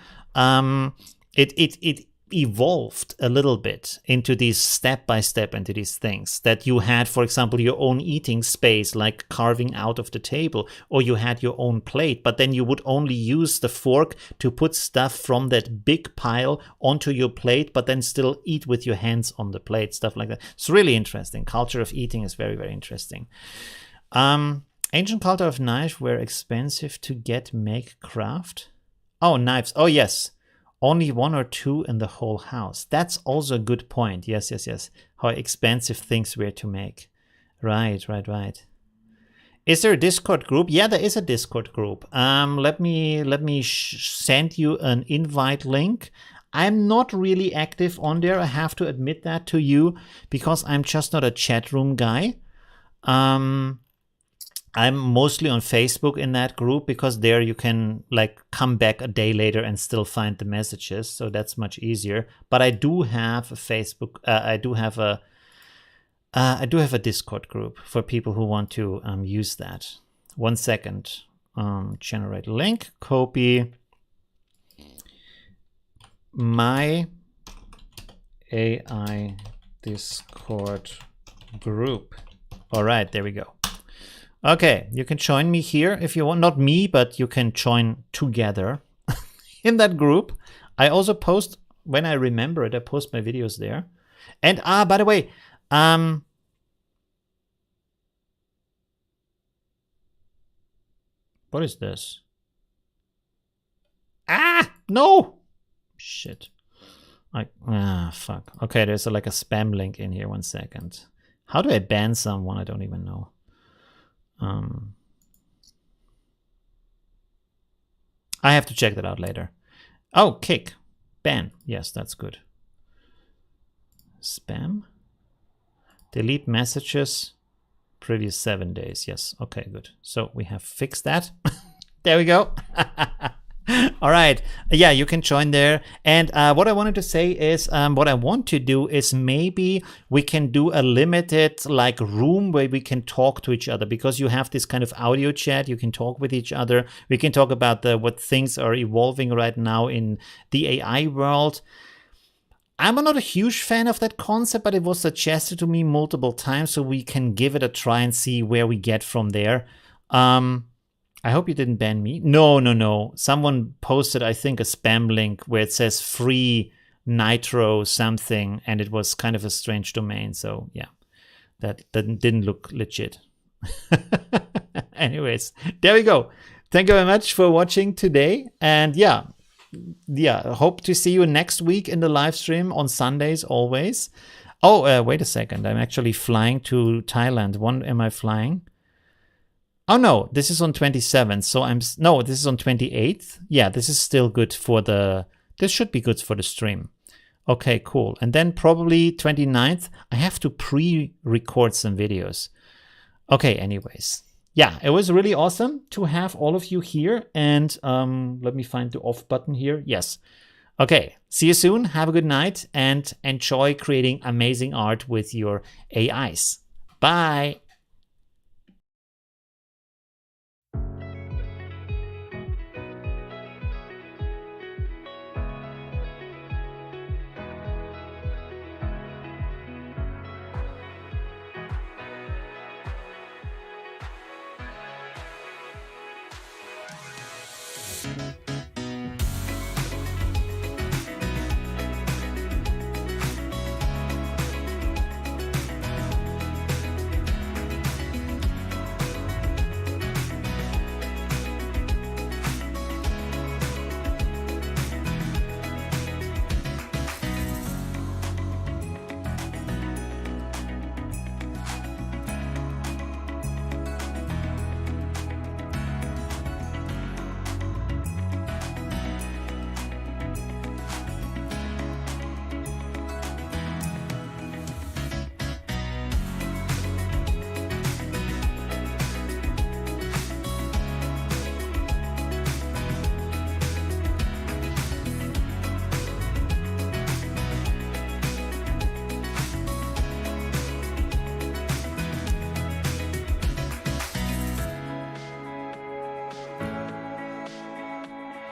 [SPEAKER 1] it evolved a little bit into these step-by-step into these things that you had, for example, your own eating space, like carving out of the table, or you had your own plate, but then you would only use the fork to put stuff from that big pile onto your plate, but then still eat with your hands on the plate, stuff like that. It's really interesting. Culture of eating is very, very interesting. Ancient culture of knives were expensive to get, make, craft. Oh, knives. Oh, yes. Only 1 or 2 in the whole house. That's also a good point. Yes. How expensive things were to make. Right. Is there a Discord group? Yeah, there is a Discord group. Let me send you an invite link. I'm not really active on there. I have to admit that to you because I'm just not a chat room guy. I'm mostly on Facebook in that group because there you can like come back a day later and still find the messages. So that's much easier. But I do have a Facebook. I do have a Discord group for people who want to use that. 1 second. Generate link. Copy my AI Discord group. All right, there we go. Okay, you can join me here if you want. Not me, but you can join together in that group. I also post, when I remember it, I post my videos there. And by the way, what is this? No! Shit. Fuck. Okay, there's like a spam link in here. 1 second. How do I ban someone? I don't even know. I have to check that out later. Oh, kick. Ban. Yes, that's good. Spam. Delete messages. Previous 7 days. Yes. Okay, good. So we have fixed that. There we go. All right. Yeah, you can join there. And what I wanted to say is what I want to do is maybe we can do a limited like room where we can talk to each other, because you have this kind of audio chat. You can talk with each other. We can talk about what things are evolving right now in the AI world. I'm not a huge fan of that concept, but it was suggested to me multiple times, so we can give it a try and see where we get from there. I hope you didn't ban me. No. Someone posted, I think, a spam link where it says free nitro something, and it was kind of a strange domain. So yeah, that didn't look legit. Anyways, there we go. Thank you very much for watching today. And yeah, hope to see you next week in the live stream on Sundays always. Oh, wait a second. I'm actually flying to Thailand. When am I flying? Oh no, this is on 27th. So this is on 28th. Yeah, this is still good for this should be good for the stream. Okay, cool. And then probably 29th, I have to pre-record some videos. Okay, anyways. Yeah, it was really awesome to have all of you here. And let me find the off button here. Yes. Okay, see you soon. Have a good night and enjoy creating amazing art with your AIs. Bye.